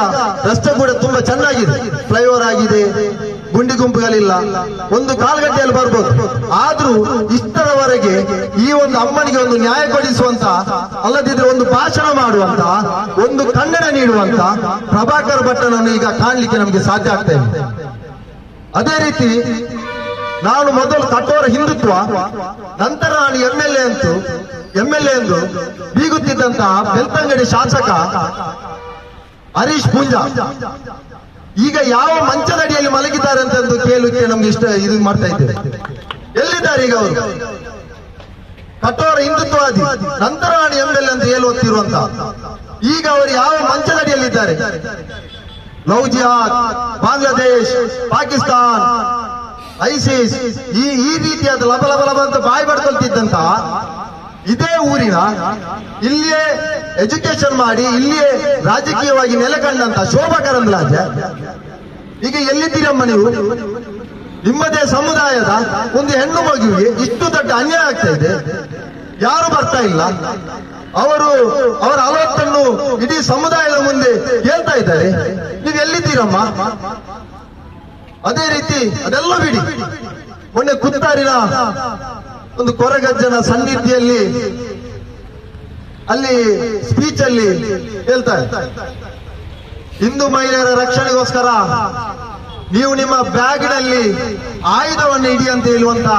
ರಸ್ತೆ ಕೂಡ ತುಂಬಾ ಚೆನ್ನಾಗಿದೆ, ಫ್ಲೈಓವರ್ ಆಗಿದೆ, ಗುಂಡಿ ಗುಂಪುಗಳಿಲ್ಲ, ಒಂದು ಕಾಲ್ಗಟ್ಟೆಯಲ್ಲಿ ಬರ್ಬೋದು. ಆದ್ರೂ ಇಷ್ಟರವರೆಗೆ ಈ ಒಂದು ಅಮ್ಮನಿಗೆ ಒಂದು ನ್ಯಾಯ ಕೊಡಿಸುವಂತ, ಅಲ್ಲದಿದ್ರೆ ಒಂದು ಭಾಷಣ ಮಾಡುವಂತ, ಒಂದು ಖಂಡನ ನೀಡುವಂತ ಪ್ರಭಾಕರ್ ಭಟ್ಟನನ್ನು ಈಗ ಕಾಣ್ಲಿಕ್ಕೆ ನಮಗೆ ಸಾಧ್ಯ ಆಗ್ತಾ ಇದೆ. ಅದೇ ರೀತಿ ನಾನು ಮೊದಲು ಕಠೋರ ಹಿಂದುತ್ವ, ನಂತರ ನಾನು ಎಂಎಲ್ಎ ಎಂದು ಬೀಗುತ್ತಿದ್ದಂತಹ ಬೆಳ್ತಂಗಡಿ ಶಾಸಕ ಹರೀಶ್ ಪೂಂಜಾ ಈಗ ಯಾವ ಮಂಚದಡಿಯಲ್ಲಿ ಮಲಗಿದ್ದಾರೆ ಅಂತ ಕೇಳಲಿಕ್ಕೆ ನಮ್ಗೆ ಇದು ಮಾಡ್ತಾ ಇದ್ದೇವೆ. ಎಲ್ಲಿದ್ದಾರೆ ಈಗ ಅವರು? ಕಠೋರ ಹಿಂದುತ್ವವಾದಿ, ನಂತರ ನಾನು ಎಂಎಲ್ಎ ಅಂತ ಹೇಳುತ್ತಿರುವಂತ ಈಗ ಅವರು ಯಾವ ಮಂಚದಡಿಯಲ್ಲಿದ್ದಾರೆ? ಲವ್ ಜಿಹಾದ್, ಬಾಂಗ್ಲಾದೇಶ್, ಪಾಕಿಸ್ತಾನ್, ಐಸಿಸ್, ಈ ರೀತಿಯಾದ ಲಬ ಅಂತ ಬಾಯಿ ಪಡ್ಕೊಳ್ತಿದ್ದಂತ ಇದೇ ಊರಿನ ಇಲ್ಲಿಯೇ ಎಜುಕೇಶನ್ ಮಾಡಿ ಇಲ್ಲಿಯೇ ರಾಜಕೀಯವಾಗಿ ನೆಲೆಕಂಡಂತ ಶೋಭಾ ಕರಂದ್ಲಾಜೆ ಈಗ ಎಲ್ಲಿದ್ದೀರಮ್ಮ ನೀವು? ನಿಮ್ಮದೇ ಸಮುದಾಯದ ಒಂದು ಹೆಣ್ಣು ಮಗುವಿಗೆ ಇಷ್ಟು ದೊಡ್ಡ ಅನ್ಯಾಯ ಆಗ್ತಾ ಇದೆ, ಯಾರು ಬರ್ತಾ ಇಲ್ಲ. ಅವರ ಅಲವತ್ತನ್ನು ಇಡೀ ಸಮುದಾಯದ ಮುಂದೆ ಹೇಳ್ತಾ ಇದ್ದಾರೆ, ನೀವು ಎಲ್ಲಿದ್ದೀರಮ್ಮ? ಅದೇ ರೀತಿ ಅದೆಲ್ಲ ಬಿಡಿ, ಮೊನ್ನೆ ಕುತ್ತಾರಿನ ಒಂದು ಕೊರಗಜ್ಜನ ಸನ್ನಿಧಿಯಲ್ಲಿ ಅಲ್ಲಿ ಸ್ಪೀಚ್ ಅಲ್ಲಿ ಹೇಳ್ತಾರೆ, ಹಿಂದೂ ಮಹಿಳೆಯರ ರಕ್ಷಣೆಗೋಸ್ಕರ ನೀವು ನಿಮ್ಮ ಬ್ಯಾಗ್ನಲ್ಲಿ ಆಯುಧವನ್ನು ಇಡಿ ಅಂತ ಹೇಳುವಂತ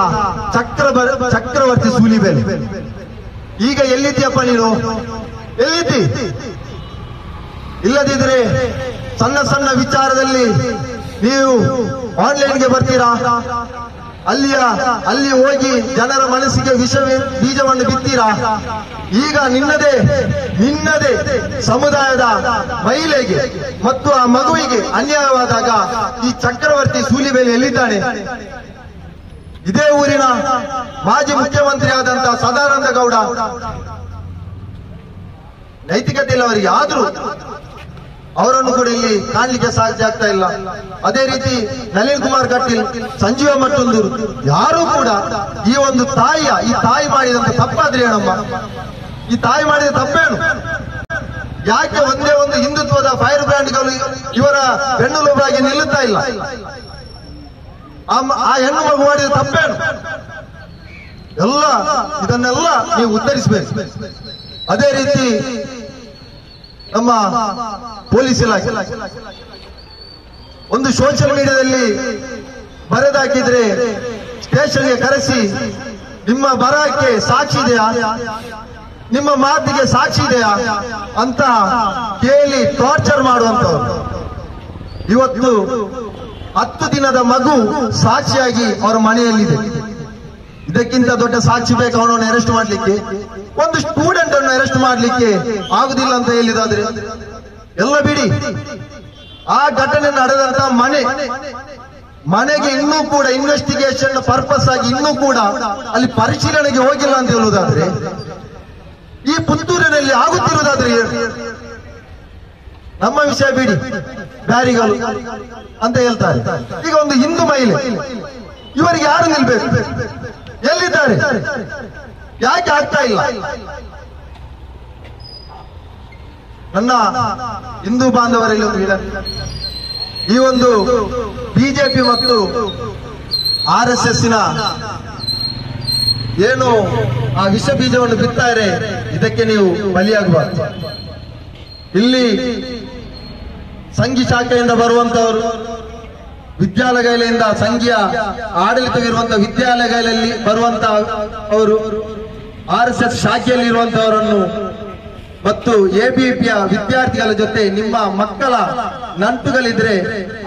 ಚಕ್ರವರ್ತಿ ಸೂಲಿಬೇಲಿ. ಈಗ ಎಲ್ಲಿದ್ದೀಯಪ್ಪ ನೀನು? ಎಲ್ಲಿದ್ದಿ? ಇಲ್ಲದಿದ್ರೆ ಸಣ್ಣ ವಿಚಾರದಲ್ಲಿ ನೀವು ಆನ್ಲೈನ್ಗೆ ಬರ್ತೀರಾ, ಅಲ್ಲಿ ಹೋಗಿ ಜನರ ಮನಸ್ಸಿಗೆ ಬೀಜವನ್ನು ಬಿತ್ತೀರಾ. ಈಗ ನಿನ್ನದೇ ಸಮುದಾಯದ ಮಹಿಳೆಗೆ ಮತ್ತು ಆ ಮಗುವಿಗೆ ಅನ್ಯಾಯವಾದಾಗ ಈ ಚಕ್ರವರ್ತಿ ಸೂಲಿಬೇಲಿ ಎಲ್ಲಿದ್ದಾನೆ? ಇದೇ ಊರಿನ ಮಾಜಿ ಮುಖ್ಯಮಂತ್ರಿ ಆದಂತಹ ಸದಾನಂದ ಗೌಡ ನೈತಿಕತೆ ಇಲ್ಲ ಅವರಿಗೆ, ಆದ್ರೂ ಅವರನ್ನು ಕೂಡ ಇಲ್ಲಿ ಕಾಣಲಿಕ್ಕೆ ಸಾಧ್ಯ ಆಗ್ತಾ ಇಲ್ಲ. ಅದೇ ರೀತಿ ನಳಿನ್ ಕುಮಾರ್ ಕಟೀಲ್, ಸಂಜೀವ ಮಟ್ಟುಂದೂರು, ಯಾರು ಕೂಡ ಈ ಒಂದು ಈ ತಾಯಿ ಮಾಡಿದಂತ ತಪ್ಪಾದ್ರೆ ಏನಮ್ಮ? ಈ ತಾಯಿ ಮಾಡಿದ ತಪ್ಪೇನು? ಯಾಕೆ ಒಂದೇ ಒಂದು ಹಿಂದುತ್ವದ ಫೈರ್ ಬ್ರ್ಯಾಂಡ್ಗಳು ಇವರ ಬೆನ್ನೆಲುಬಾಗಿ ನಿಲ್ಲುತ್ತಾ ಇಲ್ಲ? ಆ ಹೆಣ್ಣು ಮಗು ಮಾಡಿದ ತಪ್ಪೇನು? ಇದನ್ನೆಲ್ಲ ನೀವು ಉತ್ತರಿಸಬೇಕು. ಅದೇ ರೀತಿ ನಮ್ಮ ಪೊಲೀಸ್ ಇಲಾಖೆ ಒಂದು ಸೋಷಿಯಲ್ ಮೀಡಿಯಾದಲ್ಲಿ ಬರೆದಾಕಿದ್ರೆ ಸ್ಟೇಷನ್ಗೆ ಕರೆಸಿ ನಿಮ್ಮ ಬರಹಕ್ಕೆ ಸಾಕ್ಷಿ ಇದೆಯಾ, ನಿಮ್ಮ ಮಾತಿಗೆ ಸಾಕ್ಷಿ ಇದೆಯಾ ಅಂತ ಕೇಳಿ ಟಾರ್ಚರ್ ಮಾಡುವಂತವ್ರು. ಇವತ್ತು 10 ದಿನದ ಮಗು ಸಾಕ್ಷಿಯಾಗಿ ಅವರ ಮನೆಯಲ್ಲಿದೆ. ಇದಕ್ಕಿಂತ ದೊಡ್ಡ ಸಾಕ್ಷಿ ಬೇಕು ಅವನನ್ನು ಅರೆಸ್ಟ್ ಮಾಡ್ಲಿಕ್ಕೆ? ಒಂದು ಸ್ಟೂಡೆಂಟ್ ಅನ್ನು ಅರೆಸ್ಟ್ ಮಾಡ್ಲಿಕ್ಕೆ ಆಗುದಿಲ್ಲ ಅಂತ ಹೇಳಿದಾದ್ರೆ ಎಲ್ಲ ಬಿಡಿ. ಆ ಘಟನೆ ನಡೆದಂತ ಮನೆಗೆ ಇನ್ನೂ ಕೂಡ ಇನ್ವೆಸ್ಟಿಗೇಷನ್ ಪರ್ಪಸ್ ಆಗಿ ಇನ್ನೂ ಕೂಡ ಅಲ್ಲಿ ಪರಿಶೀಲನೆಗೆ ಹೋಗಿಲ್ಲ ಅಂತ ಹೇಳುವುದಾದ್ರೆ, ಈ ಪುತ್ತೂರಿನಲ್ಲಿ ಆಗುತ್ತಿರುವುದಾದ್ರೆ ನಮ್ಮ ವಿಷಯ ಬಿಡಿ, ಬ್ಯಾರಿಗಳು ಅಂತ ಹೇಳ್ತಾರೆ. ಈಗ ಒಂದು ಹಿಂದೂ ಮಹಿಳೆ, ಇವರಿಗೆ ಯಾರು ನಿಲ್ಬೇಕು? ಎಲ್ಲಿದ್ದಾರೆ? ಯಾಕೆ ಆಗ್ತಾ ಇಲ್ಲ? ನನ್ನ ಹಿಂದೂ ಬಾಂಧವರಲ್ಲಿ ಒಂದು ವಿನಂತಿ, ಈ ಒಂದು ಬಿಜೆಪಿ ಮತ್ತು RSS ಏನು ಆ ವಿಷ ಬೀಜವನ್ನು ಬಿತ್ತಾರೆ, ಇದಕ್ಕೆ ನೀವು ಬಲಿಯಾಗಬಾರ್ದು. ಇಲ್ಲಿ ಸಂಘಿ ಶಾಖೆಯಿಂದ ಬರುವಂತವರು, ವಿದ್ಯಾಲಯಗಳಿಂದ ಸಂಘೀಯ ಆಡಳಿತವಿರುವಂತಹ ವಿದ್ಯಾಲಯಗಳಲ್ಲಿ ಬರುವಂತಹ ಅವರು, RSS ಶಾಖೆಯಲ್ಲಿ ಇರುವಂತಹವರನ್ನು ಮತ್ತು ABVPಯ ವಿದ್ಯಾರ್ಥಿಗಳ ಜೊತೆ ನಿಮ್ಮ ಮಕ್ಕಳ ನಂಟುಗಳಿದ್ರೆ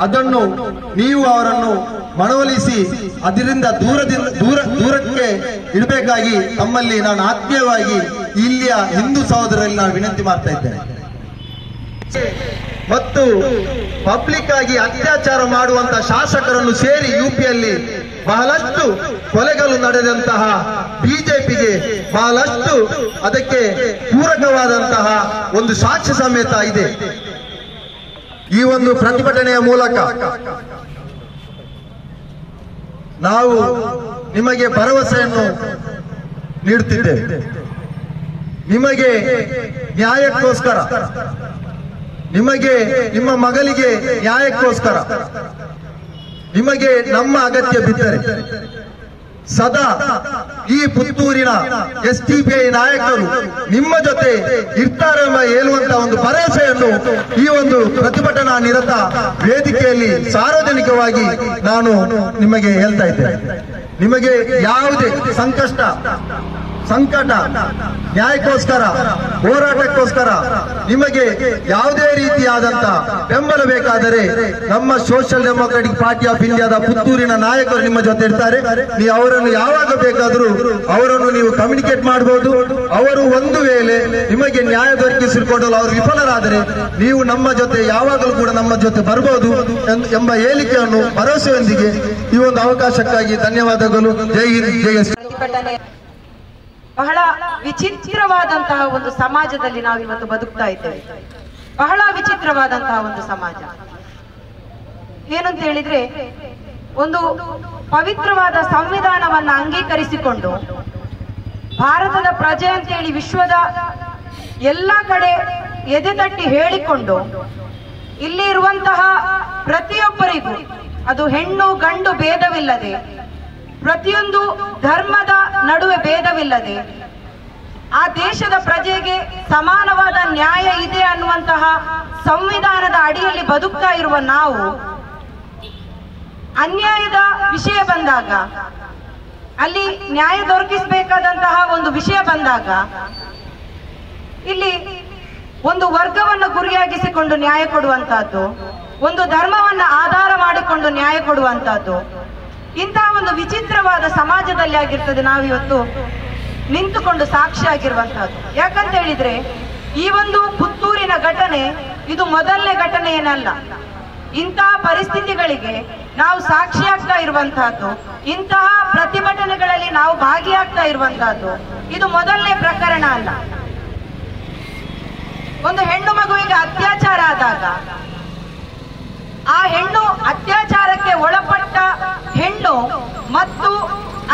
ಅದನ್ನು ನೀವು ಅವರನ್ನು ಮನವೊಲಿಸಿ ಅದರಿಂದ ದೂರಕ್ಕೆ ಇಡಬೇಕಾಗಿ ತಮ್ಮಲ್ಲಿ ನಾನು ಆತ್ಮೀಯವಾಗಿ ಇಲ್ಲಿಯ ಹಿಂದೂ ಸಹೋದರರಲ್ಲಿ ನಾನು ವಿನಂತಿ ಮಾಡ್ತಾ ಇದ್ದೇನೆ. ಮತ್ತು ಪಬ್ಲಿಕ್ ಆಗಿ ಅತ್ಯಾಚಾರ ಮಾಡುವಂತಹ ಶಾಸಕರನ್ನು ಸೇರಿ UPಯಲ್ಲಿ ಬಹಳಷ್ಟು ಕೊಲೆಗಳು ನಡೆದಂತಹ ಬಿಜೆಪಿಗೆ ಬಹಳಷ್ಟು ಅದಕ್ಕೆ ಪೂರಕವಾದಂತಹ ಒಂದು ಸಾಕ್ಷ್ಯ ಸಮೇತ ಇದೆ. ಈ ಒಂದು ಪ್ರತಿಭಟನೆಯ ಮೂಲಕ ನಾವು ನಿಮಗೆ ಭರವಸೆಯನ್ನು ನೀಡುತ್ತಿದ್ದೇವೆ. ನಿಮಗೆ ನ್ಯಾಯಕ್ಕೋಸ್ಕರ, ನಿಮಗೆ ನಿಮ್ಮ ಮಗಳಿಗೆ ನ್ಯಾಯಕ್ಕೋಸ್ಕರ ನಿಮಗೆ ನಮ್ಮ ಅಗತ್ಯ ಬಿದ್ದರೆ ಸದಾ ಈ ಪುತ್ತೂರಿನ SDPI ನಾಯಕರು ನಿಮ್ಮ ಜೊತೆ ಇರ್ತಾರೆ ಎಂಬ ಹೇಳುವಂತಹ ಒಂದು ಭರವಸೆಯನ್ನು ಈ ಒಂದು ಪ್ರತಿಭಟನಾ ನಿರತ ವೇದಿಕೆಯಲ್ಲಿ ಸಾರ್ವಜನಿಕವಾಗಿ ನಾನು ನಿಮಗೆ ಹೇಳ್ತಾ ಇದ್ದೇನೆ. ನಿಮಗೆ ಯಾವುದೇ ಸಂಕಟ ನ್ಯಾಯಕ್ಕೋಸ್ಕರ ಹೋರಾಟಕ್ಕೋಸ್ಕರ ನಿಮಗೆ ಯಾವುದೇ ರೀತಿಯಾದಂತ ಬೆಂಬಲ ಬೇಕಾದರೆ ನಮ್ಮ ಸೋಷಿಯಲ್ ಡೆಮೊಕ್ರಾಟಿಕ್ ಪಾರ್ಟಿ ಆಫ್ ಇಂಡಿಯಾದ ಪುತ್ತೂರಿನ ನಾಯಕರು ನಿಮ್ಮ ಜೊತೆ ಇರ್ತಾರೆ. ನೀವು ಅವರನ್ನು ಯಾವಾಗ ಬೇಕಾದರೂ ಅವರನ್ನು ನೀವು ಕಮ್ಯುನಿಕೇಟ್ ಮಾಡಬಹುದು. ಅವರು ಒಂದು ವೇಳೆ ನಿಮಗೆ ನ್ಯಾಯ ದೊರಕಿಸಿಕೊಡಲು ಅವರು ವಿಫಲರಾದರೆ ನೀವು ನಮ್ಮ ಜೊತೆ ಯಾವಾಗಲೂ ಕೂಡ ನಮ್ಮ ಜೊತೆ ಬರಬಹುದು ಎಂಬ ಹೇಳಿಕೆಯನ್ನು ಭರವಸೆಯೊಂದಿಗೆ ಈ ಒಂದು ಅವಕಾಶಕ್ಕಾಗಿ ಧನ್ಯವಾದಗಳು. ಜೈ ಹಿಂದ್, ಜೈ ಎಸ್. ಬಹಳ ವಿಚಿತ್ರವಾದಂತಹ ಒಂದು ಸಮಾಜದಲ್ಲಿ ನಾವು ಇವತ್ತು ಬದುಕ್ತಾ ಇದ್ದೇವೆ. ಬಹಳ ವಿಚಿತ್ರವಾದಂತಹ ಒಂದು ಸಮಾಜ. ಏನಂತ ಹೇಳಿದ್ರೆ, ಒಂದು ಪವಿತ್ರವಾದ ಸಂವಿಧಾನವನ್ನ ಅಂಗೀಕರಿಸಿಕೊಂಡು ಭಾರತದ ಪ್ರಜೆ ಅಂತೇಳಿ ವಿಶ್ವದ ಎಲ್ಲ ಕಡೆ ಎದೆ ತಟ್ಟಿ ಹೇಳಿಕೊಂಡು ಇಲ್ಲಿ ಇರುವಂತಹ ಪ್ರತಿಯೊಬ್ಬರಿಗೂ, ಅದು ಹೆಣ್ಣು ಗಂಡು ಭೇದವಿಲ್ಲದೆ, ಪ್ರತಿಯೊಂದು ಧರ್ಮದ ನಡುವೆ ಭೇದವಿಲ್ಲದೆ ಆ ದೇಶದ ಪ್ರಜೆಗೆ ಸಮಾನವಾದ ನ್ಯಾಯ ಇದೆ ಅನ್ನುವಂತಹ ಸಂವಿಧಾನದ ಅಡಿಯಲ್ಲಿ ಬದುಕ್ತಾ ಇರುವ ನಾವು ಅನ್ಯಾಯದ ವಿಷಯ ಬಂದಾಗ, ಅಲ್ಲಿ ನ್ಯಾಯ ದೊರಕಿಸಬೇಕಾದಂತಹ ಒಂದು ವಿಷಯ ಬಂದಾಗ ಇಲ್ಲಿ ಒಂದು ವರ್ಗವನ್ನು ಗುರಿಯಾಗಿಸಿಕೊಂಡು ನ್ಯಾಯ ಕೊಡುವಂತಹದ್ದು, ಒಂದು ಧರ್ಮವನ್ನ ಆಧಾರ ಮಾಡಿಕೊಂಡು ನ್ಯಾಯ ಕೊಡುವಂತಹದ್ದು, ಇಂತಹ ಒಂದು ವಿಚಿತ್ರವಾದ ಸಮಾಜದಲ್ಲಿ ಆಗಿರ್ತದೆ ನಾವಿವತ್ತು ನಿಂತುಕೊಂಡು ಸಾಕ್ಷಿಯಾಗಿರುವಂತಹದ್ದು. ಯಾಕಂತ ಹೇಳಿದ್ರೆ, ಈ ಒಂದು ಪುತ್ತೂರಿನ ಘಟನೆ ಇದು ಮೊದಲನೇ ಘಟನೆ ಏನಲ್ಲ. ಇಂತಹ ಪರಿಸ್ಥಿತಿಗಳಿಗೆ ನಾವು ಸಾಕ್ಷಿಯಾಗ್ತಾ ಇರುವಂತಹದ್ದು, ಇಂತಹ ಪ್ರತಿಭಟನೆಗಳಲ್ಲಿ ನಾವು ಭಾಗಿಯಾಗ್ತಾ ಇರುವಂತಹದ್ದು ಇದು ಮೊದಲನೇ ಪ್ರಕರಣ ಅಲ್ಲ. ಒಂದು ಹೆಣ್ಣು ಮಗುವಿಗೆ ಅತ್ಯಾಚಾರ ಆದಾಗ ಆ ಹೆಣ್ಣು ಅತ್ಯಾಚಾರಕ್ಕೆ ಒಳಪಟ್ಟ ಹೆಣ್ಣು ಮತ್ತು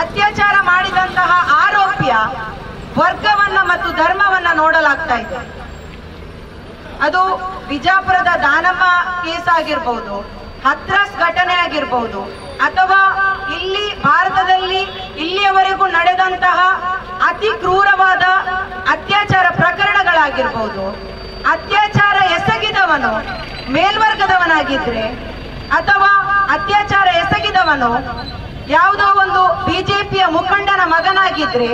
ಅತ್ಯಾಚಾರ ಮಾಡಿದಂತಹ ಆರೋಪಿಯ ವರ್ಗವನ್ನ ಮತ್ತು ಧರ್ಮವನ್ನ ನೋಡಲಾಗ್ತಾ ಇದೆ. ಅದು ಬಿಜಾಪುರದ ದಾನಮ್ಮ ಕೇಸ್ ಆಗಿರ್ಬಹುದು, ಹತ್ರಾಸ್ ಘಟನೆ ಆಗಿರ್ಬಹುದು, ಅಥವಾ ಇಲ್ಲಿ ಭಾರತದಲ್ಲಿ ಇಲ್ಲಿಯವರೆಗೂ ನಡೆದಂತಹ ಅತಿ ಕ್ರೂರವಾದ ಅತ್ಯಾಚಾರ ಪ್ರಕರಣಗಳಾಗಿರ್ಬಹುದು. ಅತ್ಯಾಚಾರ ಎಸಗಿದವನು ಮೇಲ್ವರ್ಗದವನಾಗಿದ್ರೆ ಅಥವಾ ಅತ್ಯಾಚಾರ ಎಸಗಿದವನು ಯಾವುದೋ ಒಂದು ಬಿಜೆಪಿಯ ಮುಖಂಡನ ಮಗನಾಗಿದ್ರೆ,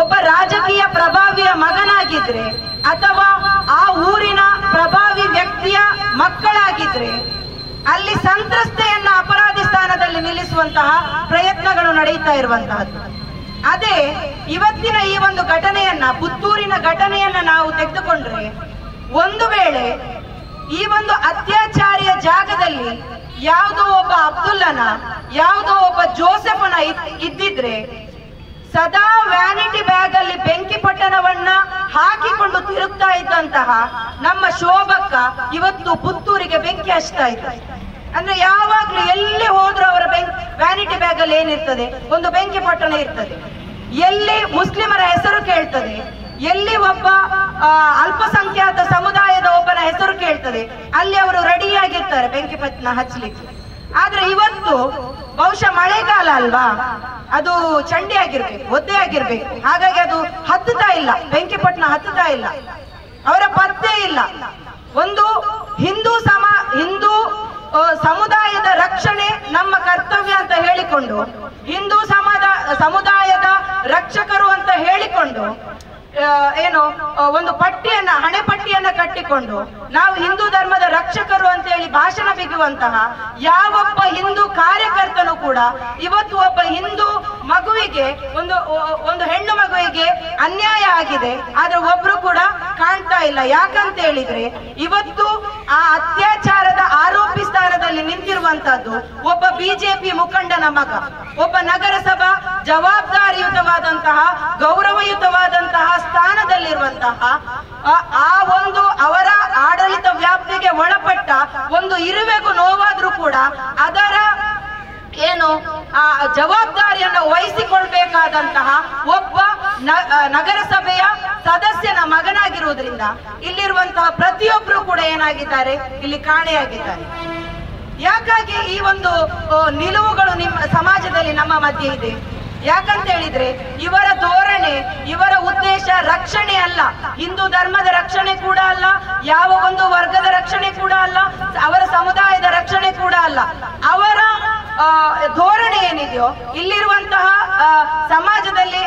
ಒಬ್ಬ ರಾಜಕೀಯ ಪ್ರಭಾವಿಯ ಮಗನಾಗಿದ್ರೆ, ಅಥವಾ ಆ ಊರಿನ ಪ್ರಭಾವಿ ವ್ಯಕ್ತಿಯ ಮಕ್ಕಳಾಗಿದ್ರೆ ಅಲ್ಲಿ ಸಂತ್ರಸ್ತೆಯನ್ನ ಅಪರಾಧಿ ಸ್ಥಾನದಲ್ಲಿ ನಿಲ್ಲಿಸುವಂತಹ ಪ್ರಯತ್ನಗಳು ನಡೆಯುತ್ತಾ ಇರುವಂತಹದ್ದು. ಅದೇ ಇವತ್ತಿನ ಈ ಒಂದು ಘಟನೆಯನ್ನ, ಪುತ್ತೂರಿನ ಘಟನೆಯನ್ನ ನಾವು ತೆಗೆದುಕೊಂಡ್ರೆ, ಒಂದು ವೇಳೆ ಈ ಒಂದು ಅತ್ಯಾಚಾರಿಯ ಜಾಗದಲ್ಲಿ ಯಾವುದೋ ಒಬ್ಬ ಅಬ್ದುಲ್ಲನ, ಯಾವುದೋ ಒಬ್ಬ ಜೋಸೆಫನ ಇದ್ದಿದ್ರೆ ಸದಾ ವ್ಯಾನಿಟಿ ಬ್ಯಾಗ್ ಅಲ್ಲಿ ಬೆಂಕಿ ಪಟ್ಟಣವನ್ನ ಹಾಕಿಕೊಂಡು ತಿರುಗ್ತಾ ಇದ್ದಂತಹ ನಮ್ಮ ಶೋಭಕ್ಕ ಇವತ್ತು ಪುತ್ತೂರಿಗೆ ಬೆಂಕಿ ಹಚ್ತಾ ಇದ್ದಾರೆ. ಅಂದ್ರೆ ಯಾವಾಗ್ಲೂ ಎಲ್ಲಿ ಹೋದ್ರೂ ಅವರ ವ್ಯಾನಿಟಿ ಬ್ಯಾಗ್ ಅಲ್ಲಿ ಏನಿರ್ತದೆ, ಒಂದು ಬೆಂಕಿ ಪಟ್ಟಣ ಇರ್ತದೆ. ಎಲ್ಲಿ ಮುಸ್ಲಿಮರ ಹೆಸರು ಕೇಳ್ತದೆ, ಎಲ್ಲಿ ಒಬ್ಬ ಅಲ್ಪಸಂಖ್ಯಾತ ಸಮುದಾಯದ ಒಬ್ಬನ ಹೆಸರು ಕೇಳ್ತದೆ, ಅಲ್ಲಿ ಅವರು ರೆಡಿಯಾಗಿರ್ತಾರೆ ಬೆಂಕಿ ಪಟ್ಟಣ ಹಚ್ಚಲಿಕ್ಕೆ. ಆದ್ರೆ ಇವತ್ತು ಬಹುಶಃ ಮಳೆಗಾಲ ಅಲ್ವಾ, ಅದು ಚಂಡಿ ಆಗಿರ್ಬೇಕು, ಒದ್ದೆ ಆಗಿರ್ಬೇಕು, ಹಾಗಾಗಿ ಅದು ಹತ್ತುತ್ತಾ ಇಲ್ಲ, ಬೆಂಕಿ ಪಟ್ಟಣ ಹತ್ತುತ್ತಾ ಇಲ್ಲ, ಅವರ ಪತ್ತೆ ಇಲ್ಲ. ಒಂದು ಹಿಂದೂ ಸಮುದಾಯದ ರಕ್ಷಣೆ ನಮ್ಮ ಕರ್ತವ್ಯ ಅಂತ ಹೇಳಿಕೊಂಡು, ಹಿಂದೂ ಸಮುದಾಯದ ರಕ್ಷಕರು ಅಂತ ಹೇಳಿಕೊಂಡು ಏನು ಒಂದು ಪಟ್ಟಿಯನ್ನ, ಹಣೆ ಪಟ್ಟಿಯನ್ನ ಕಟ್ಟಿಕೊಂಡು ನಾವು ಹಿಂದೂ ಧರ್ಮದ ರಕ್ಷಕರು ಅಂತ ಹೇಳಿ ಭಾಷಣ ಬಿಗುವಂತಹ ಯಾವೊಬ್ಬ ಹಿಂದೂ ಕಾರ್ಯಕರ್ತನು ಕೂಡ ಇವತ್ತು ಒಬ್ಬ ಹಿಂದೂ ಮಗುವಿಗೆ, ಒಂದು ಹೆಣ್ಣು ಮಗುವಿಗೆ ಅನ್ಯಾಯ ಆಗಿದೆ ಆದ್ರೆ ಒಬ್ರು ಕೂಡ ಕಾಣ್ತಾ ಇಲ್ಲ. ಯಾಕಂತ ಹೇಳಿದ್ರೆ ಇವತ್ತು ಆ ಅತ್ಯಾಚಾರದ ಆರೋಪಿ ಸ್ಥಾನದಲ್ಲಿ ನಿಂತಿರುವಂತಹದ್ದು ಒಬ್ಬ ಬಿಜೆಪಿ ಮುಖಂಡನ ಮಗ, ಒಬ್ಬ ನಗರಸಭಾ ಜವಾಬ್ದಾರಿಯುತವಾದಂತಹ ಗೌರವಯುತವಾದಂತಹ ಸ್ಥಾನದಲ್ಲಿರುವಂತಹ ಆ ಒಂದು ಅವರ ಆಡಳಿತ ವ್ಯಾಪ್ತಿಗೆ ಒಳಪಟ್ಟ ಒಂದು ಇರುವೆಗೂ ನೋವಾದ್ರೂ ಕೂಡ ಅದರ ಏನು ಆ ಜವಾಬ್ದಾರಿಯನ್ನು ವಹಿಸಿಕೊಳ್ಬೇಕಾದಂತಹ ಒಬ್ಬ ನಗರಸಭೆಯ ಸದಸ್ಯನ ಮಗನಾಗಿರುವುದರಿಂದ ಇಲ್ಲಿರುವಂತಹ ಪ್ರತಿಯೊಬ್ಬರು ಕೂಡ ಏನಾಗಿದ್ದಾರೆ, ಇಲ್ಲಿ ಕಾಣೆಯಾಗಿದ್ದಾರೆ. ಯಾಕಾಗಿ ಈ ಒಂದು ನಿಲುವುಗಳು ನಿಮ್ಮ ಸಮಾಜದಲ್ಲಿ ನಮ್ಮ ಮಧ್ಯೆ ಇದೆ? ಯಾಕಂತ ಹೇಳಿದ್ರೆ ಇವರ ಧೋರಣೆ, ಇವರ ಉದ್ದೇಶ ರಕ್ಷಣೆ ಅಲ್ಲ, ಹಿಂದೂ ಧರ್ಮದ ರಕ್ಷಣೆ ಕೂಡ ಅಲ್ಲ, ಯಾವ ಒಂದು ವರ್ಗದ ರಕ್ಷಣೆ ಕೂಡ ಅಲ್ಲ, ಅವರ ಸಮುದಾಯದ ರಕ್ಷಣೆ ಕೂಡ ಅಲ್ಲ. ಅವರ ಧೋರಣೆ ಏನಿದೆಯೋ ಇಲ್ಲಿರುವಂತಹ ಸಮಾಜದಲ್ಲಿ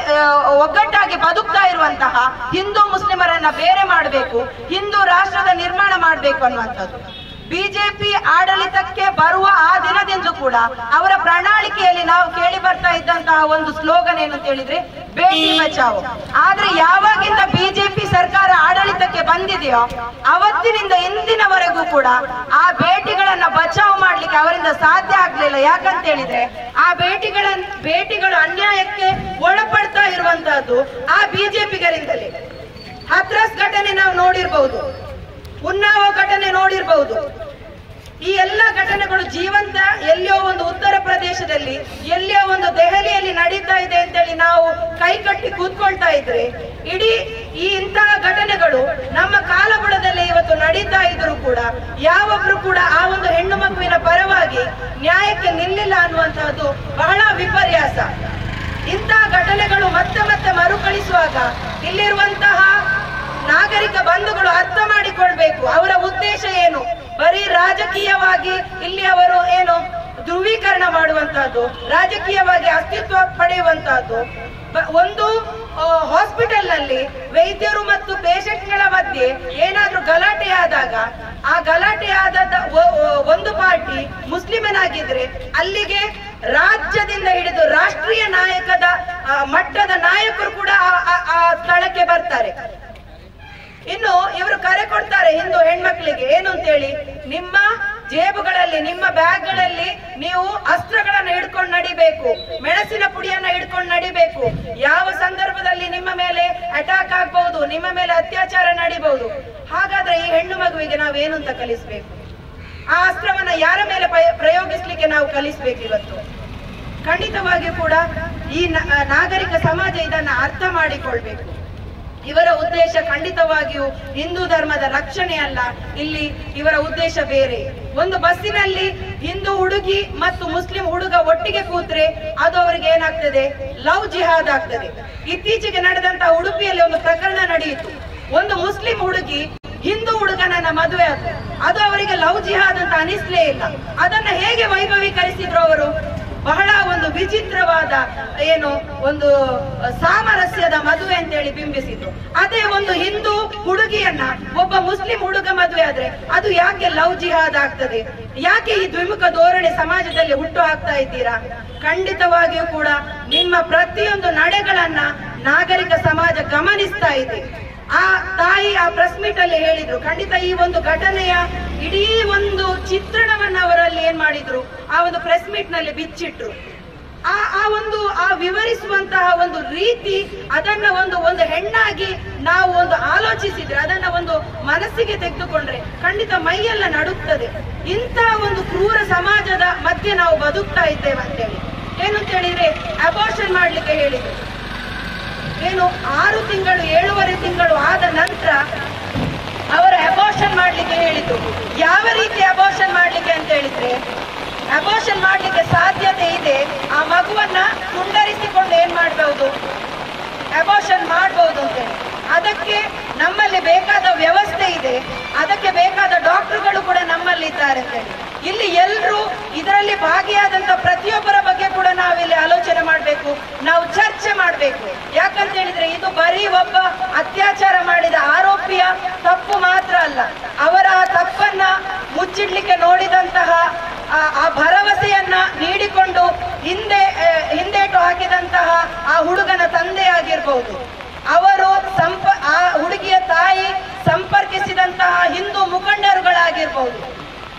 ಒಗ್ಗಟ್ಟಾಗಿ ಬದುಕ್ತಾ ಇರುವಂತಹ ಹಿಂದೂ ಮುಸ್ಲಿಮರನ್ನ ಬೇರೆ ಮಾಡಬೇಕು, ಹಿಂದೂ ರಾಷ್ಟ್ರದ ನಿರ್ಮಾಣ ಮಾಡಬೇಕು ಅನ್ನುವಂಥದ್ದು. ಬಿಜೆಪಿ ಆಡಳಿತಕ್ಕೆ ಬರುವ ಆ ದಿನದಿಂದ ಕೂಡ ಅವರ ಪ್ರಣಾಳಿಕೆಯಲ್ಲಿ ನಾವು ಕೇಳಿ ಬರ್ತಾ ಇದ್ದಂತಹ ಒಂದು ಸ್ಲೋಗನ್ ಏನು ಅಂತ ಹೇಳಿದ್ರೆ ಬೇಟಿ ಬಚಾವೋ. ಆದ್ರೆ ಯಾವಾಗಿಂದ ಬಿಜೆಪಿ ಸರ್ಕಾರ ಆಡಳಿತಕ್ಕೆ ಬಂದಿದೆಯೋ ಅವತ್ತಿನಿಂದ ಇಂದಿನವರೆಗೂ ಕೂಡ ಆ ಬೇಟಿಗಳನ್ನ ಬಚಾವ್ ಮಾಡ್ಲಿಕ್ಕೆ ಅವರಿಂದ ಸಾಧ್ಯ ಆಗ್ಲಿಲ್ಲ. ಯಾಕಂತ ಹೇಳಿದ್ರೆ ಆ ಬೇಟಿಗಳು ಅನ್ಯಾಯಕ್ಕೆ ಒಳಪಡ್ತಾ ಇರುವಂತಹದ್ದು ಆ ಬಿಜೆಪಿಗರಿಂದಲೇ. ಹತ್ರಾಸ್ ಘಟನೆ ನಾವು ನೋಡಿರ್ಬಹುದು, ಉನ್ನಾವ ಘಟನೆ ನೋಡಿರ್ಬಹುದು. ಈ ಎಲ್ಲ ಘಟನೆಗಳು ಜೀವಂತ ಎಲ್ಲಿಯೋ ಒಂದು ಉತ್ತರ ಪ್ರದೇಶದಲ್ಲಿ, ಎಲ್ಲಿಯೋ ಒಂದು ದೆಹಲಿಯಲ್ಲಿ ನಡೀತಾ ಇದೆ ಅಂತೇಳಿ ನಾವು ಕೈಕಟ್ಟಿ ಕೂತ್ಕೊಳ್ತಾ ಇದ್ರೆ, ಇಡೀ ಈ ಇಂತಹ ಘಟನೆಗಳು ನಮ್ಮ ಕಾಲಬುಡದಲ್ಲಿ ಇವತ್ತು ನಡೀತಾ ಇದ್ರು ಕೂಡ ಯಾವೊಬ್ರು ಕೂಡ ಆ ಒಂದು ಹೆಣ್ಣು ಮಗುವಿನ ಪರವಾಗಿ ನ್ಯಾಯಕ್ಕೆ ನಿಲ್ಲಿಲ್ಲ ಅನ್ನುವಂತಹದ್ದು ಬಹಳ ವಿಪರ್ಯಾಸ. ಇಂತಹ ಘಟನೆಗಳು ಮತ್ತೆ ಮತ್ತೆ ಮರುಕಳಿಸುವಾಗ ಇಲ್ಲಿರುವಂತಹ ನಾಗರಿಕ ಬಂಧುಗಳು ಅರ್ಥ ಮಾಡಿಕೊಳ್ಬೇಕು ಅವರ ಉದ್ದೇಶ ಏನು. ಬರೀ ರಾಜಕೀಯವಾಗಿ ಇಲ್ಲಿ ಅವರು ಏನು ಧ್ರುವೀಕರಣ ಮಾಡುವಂತಹದ್ದು, ರಾಜಕೀಯವಾಗಿ ಅಸ್ತಿತ್ವ ಪಡೆಯುವಂತಹದ್ದು. ಒಂದು ಹಾಸ್ಪಿಟಲ್ ನಲ್ಲಿ ವೈದ್ಯರು ಮತ್ತು ಪೇಷಂಟ್ಗಳ ಮಧ್ಯೆ ಏನಾದ್ರೂ ಗಲಾಟೆ ಆದಾಗ ಆ ಗಲಾಟೆ ಆದ ಒಂದು ಪಾರ್ಟಿ ಮುಸ್ಲಿಮನಾಗಿದ್ರೆ ಅಲ್ಲಿಗೆ ರಾಜ್ಯದಿಂದ ಹಿಡಿದು ರಾಷ್ಟ್ರೀಯ ನಾಯಕದ ಮಟ್ಟದ ನಾಯಕರು ಕೂಡ ಆ ಸ್ಥಳಕ್ಕೆ ಬರ್ತಾರೆ. ಇನ್ನು ಇವರು ಕರೆ ಕೊಡ್ತಾರೆ ಹಿಂದೂ ಹೆಣ್ಮಕ್ಳಿಗೆ ಏನು ಅಂತೇಳಿ, ನಿಮ್ಮ ಜೇಬುಗಳಲ್ಲಿ, ನಿಮ್ಮ ಬ್ಯಾಗ್ಗಳಲ್ಲಿ ನೀವು ಅಸ್ತ್ರಗಳನ್ನ ಹಿಡ್ಕೊಂಡು ನಡಿಬೇಕು, ಮೆಣಸಿನ ಪುಡಿಯನ್ನ ಹಿಡ್ಕೊಂಡು ನಡಿಬೇಕು. ಯಾವ ಸಂದರ್ಭದಲ್ಲಿ ನಿಮ್ಮ ಮೇಲೆ ಅಟ್ಯಾಕ್ ಆಗ್ಬಹುದು, ನಿಮ್ಮ ಮೇಲೆ ಅತ್ಯಾಚಾರ ನಡಿಬಹುದು. ಹಾಗಾದ್ರೆ ಈ ಹೆಣ್ಣು ಮಗುವಿಗೆ ನಾವೇನು ಅಂತ ಕಲಿಸ್ಬೇಕು? ಆ ಅಸ್ತ್ರವನ್ನ ಯಾರ ಮೇಲೆ ಪ್ರಯೋಗಿಸ್ಲಿಕ್ಕೆ ನಾವು ಕಲಿಸ್ಬೇಕು? ಇವತ್ತು ಖಂಡಿತವಾಗಿಯೂ ಕೂಡ ಈ ನಾಗರಿಕ ಸಮಾಜ ಇದನ್ನ ಅರ್ಥ ಮಾಡಿಕೊಳ್ಬೇಕು. ಇವರ ಉದ್ದೇಶ ಖಂಡಿತವಾಗಿಯೂ ಹಿಂದೂ ಧರ್ಮದ ರಕ್ಷಣೆ ಅಲ್ಲ. ಇಲ್ಲಿ ಇವರ ಉದ್ದೇಶ ಬೇರೆ. ಒಂದು ಬಸ್ಸಿನಲ್ಲಿ ಹಿಂದೂ ಹುಡುಗಿ ಮತ್ತು ಮುಸ್ಲಿಂ ಹುಡುಗ ಒಟ್ಟಿಗೆ ಕೂತ್ರೆ ಅದು ಅವರಿಗೆ ಏನಾಗ್ತದೆ, ಲವ್ ಜಿಹಾದ್ ಆಗ್ತದೆ. ಇತ್ತೀಚೆಗೆ ನಡೆದಂತಹ ಉಡುಪಿಯಲ್ಲಿ ಒಂದು ಪ್ರಕರಣ ನಡೆಯಿತು. ಒಂದು ಮುಸ್ಲಿಂ ಹುಡುಗಿ ಹಿಂದೂ ಹುಡುಗನನ್ನ ಮದುವೆ ಆದ್ರು. ಅದು ಅವರಿಗೆ ಲವ್ ಜಿಹಾದ್ ಅಂತ ಅನಿಸ್ಲೇ ಇಲ್ಲ. ಅದನ್ನ ಹೇಗೆ ವೈಭವೀಕರಿಸಿದ್ರು ಅವರು? ಬಹಳ ಒಂದು ವಿಚಿತ್ರವಾದ ಏನು ಒಂದು ಸಾಮರಸ್ಯದ ಮದುವೆ ಅಂತೇಳಿ ಬಿಂಬಿಸಿದ್ರು. ಅದೇ ಒಂದು ಹಿಂದೂ ಹುಡುಗಿಯನ್ನ ಒಬ್ಬ ಮುಸ್ಲಿಂ ಹುಡುಗ ಮದುವೆ ಆದ್ರೆ ಅದು ಯಾಕೆ ಲವ್ ಜಿಹಾದ್ ಆಗ್ತದೆ? ಯಾಕೆ ಈ ದ್ವಿಮುಖ ಧೋರಣೆ ಸಮಾಜದಲ್ಲಿ ಹುಟ್ಟು ಹಾಕ್ತಾ ಇದ್ದೀರಾ? ಖಂಡಿತವಾಗಿಯೂ ಕೂಡ ನಿಮ್ಮ ಪ್ರತಿಯೊಂದು ನಡೆಗಳನ್ನ ನಾಗರಿಕ ಸಮಾಜ ಗಮನಿಸ್ತಾ ಇದೆ. ಆ ತಾಯಿ ಆ ಪ್ರೆಸ್ ಮೀಟ್ ಅಲ್ಲಿ ಹೇಳಿದ್ರು, ಖಂಡಿತ ಈ ಒಂದು ಘಟನೆಯ ಇಡೀ ಒಂದು ಚಿತ್ರಣವನ್ನ ಅವರಲ್ಲಿ ಏನ್ ಮಾಡಿದ್ರು, ಆ ಒಂದು ಪ್ರೆಸ್ ಮೀಟ್ ನಲ್ಲಿ ಬಿಚ್ಚಿಟ್ರು. ಆ ವಿವರಿಸುವಂತಹ ಒಂದು ರೀತಿ, ಅದನ್ನ ಒಂದು ಹೆಣ್ಣಾಗಿ ನಾವು ಒಂದು ಆಲೋಚಿಸಿದ್ರೆ, ಅದನ್ನ ಒಂದು ಮನಸ್ಸಿಗೆ ತೆಗೆದುಕೊಂಡ್ರೆ ಖಂಡಿತ ಮೈಯೆಲ್ಲ ನಡುತ್ತದೆ. ಇಂತಹ ಒಂದು ಕ್ರೂರ ಸಮಾಜದ ಮಧ್ಯೆ ನಾವು ಬದುಕ್ತಾ ಇದ್ದೇವೆ ಅಂತೇಳಿ. ಏನು ಅಂತ ಹೇಳಿದ್ರೆ ಅಬೋರ್ಷನ್ ಮಾಡ್ಲಿಕ್ಕೆ ಹೇಳಿದ್ರು. ಏನು 6 ತಿಂಗಳು 7.5 ತಿಂಗಳು ಆದ ನಂತರ ಅವರ ಅಬೋರ್ಷನ್ ಮಾಡ್ಲಿಕ್ಕೆ ಹೇಳಿದ್ರು. ಯಾವ ರೀತಿ ಅಬೋರ್ಷನ್ ಮಾಡ್ಲಿಕ್ಕೆ ಅಂತ ಹೇಳಿದ್ರೆ, ಅಬೋರ್ಷನ್ ಮಾಡ್ಲಿಕ್ಕೆ ಸಾಧ್ಯತೆ ಇದೆ, ಆ ಮಗುವನ್ನ ತುಂಡರಿಸಿಕೊಂಡು ಏನ್ ಮಾಡಬಹುದು, ಅಬೋರ್ಷನ್ ಮಾಡಬಹುದು ಅಂತೇಳಿ. ಅದಕ್ಕೆ ನಮ್ಮಲ್ಲಿ ಬೇಕಾದ ವ್ಯವಸ್ಥೆ ಇದೆ, ಅದಕ್ಕೆ ಬೇಕಾದ ಡಾಕ್ಟರ್ಗಳು ಕೂಡ ನಮ್ಮಲ್ಲಿ ಇದ್ದಾರೆ ಅಂತೇಳಿ. ಇಲ್ಲಿ ಎಲ್ಲರೂ ಇದರಲ್ಲಿ ಭಾಗಿಯಾದಂತ ಪ್ರತಿಯೊಬ್ಬರ ಬಗ್ಗೆ ಕೂಡ ನಾವಿಲ್ಲಿ ಆಲೋಚನೆ ಮಾಡಬೇಕು, ನಾವು ಚರ್ಚೆ ಮಾಡಬೇಕು. ಯಾಕಂತ ಹೇಳಿದ್ರೆ ಇದು ಬರೀ ಒಬ್ಬ ಅತ್ಯಾಚಾರ ಮಾಡಿದ ಆರೋಪಿಯ ತಪ್ಪು ಮಾತ್ರ ಅಲ್ಲ, ಅವರ ತಪ್ಪನ್ನ ಮುಚ್ಚಿಡ್ಲಿಕ್ಕೆ ನೋಡಿದಂತಹ ಆ ಭರವಸೆಯನ್ನ ನೀಡಿಕೊಂಡು ಹಿಂದೇಟು ಹಾಕಿದಂತಹ ಆ ಹುಡುಗನ ತಂದೆ ಆಗಿರ್ಬಹುದು, ಅವರು ಆ ಹುಡುಗಿಯ ತಾಯಿ ಸಂಪರ್ಕಿಸಿದಂತಹ ಹಿಂದೂ ಮುಖಂಡರುಗಳಾಗಿರ್ಬಹುದು,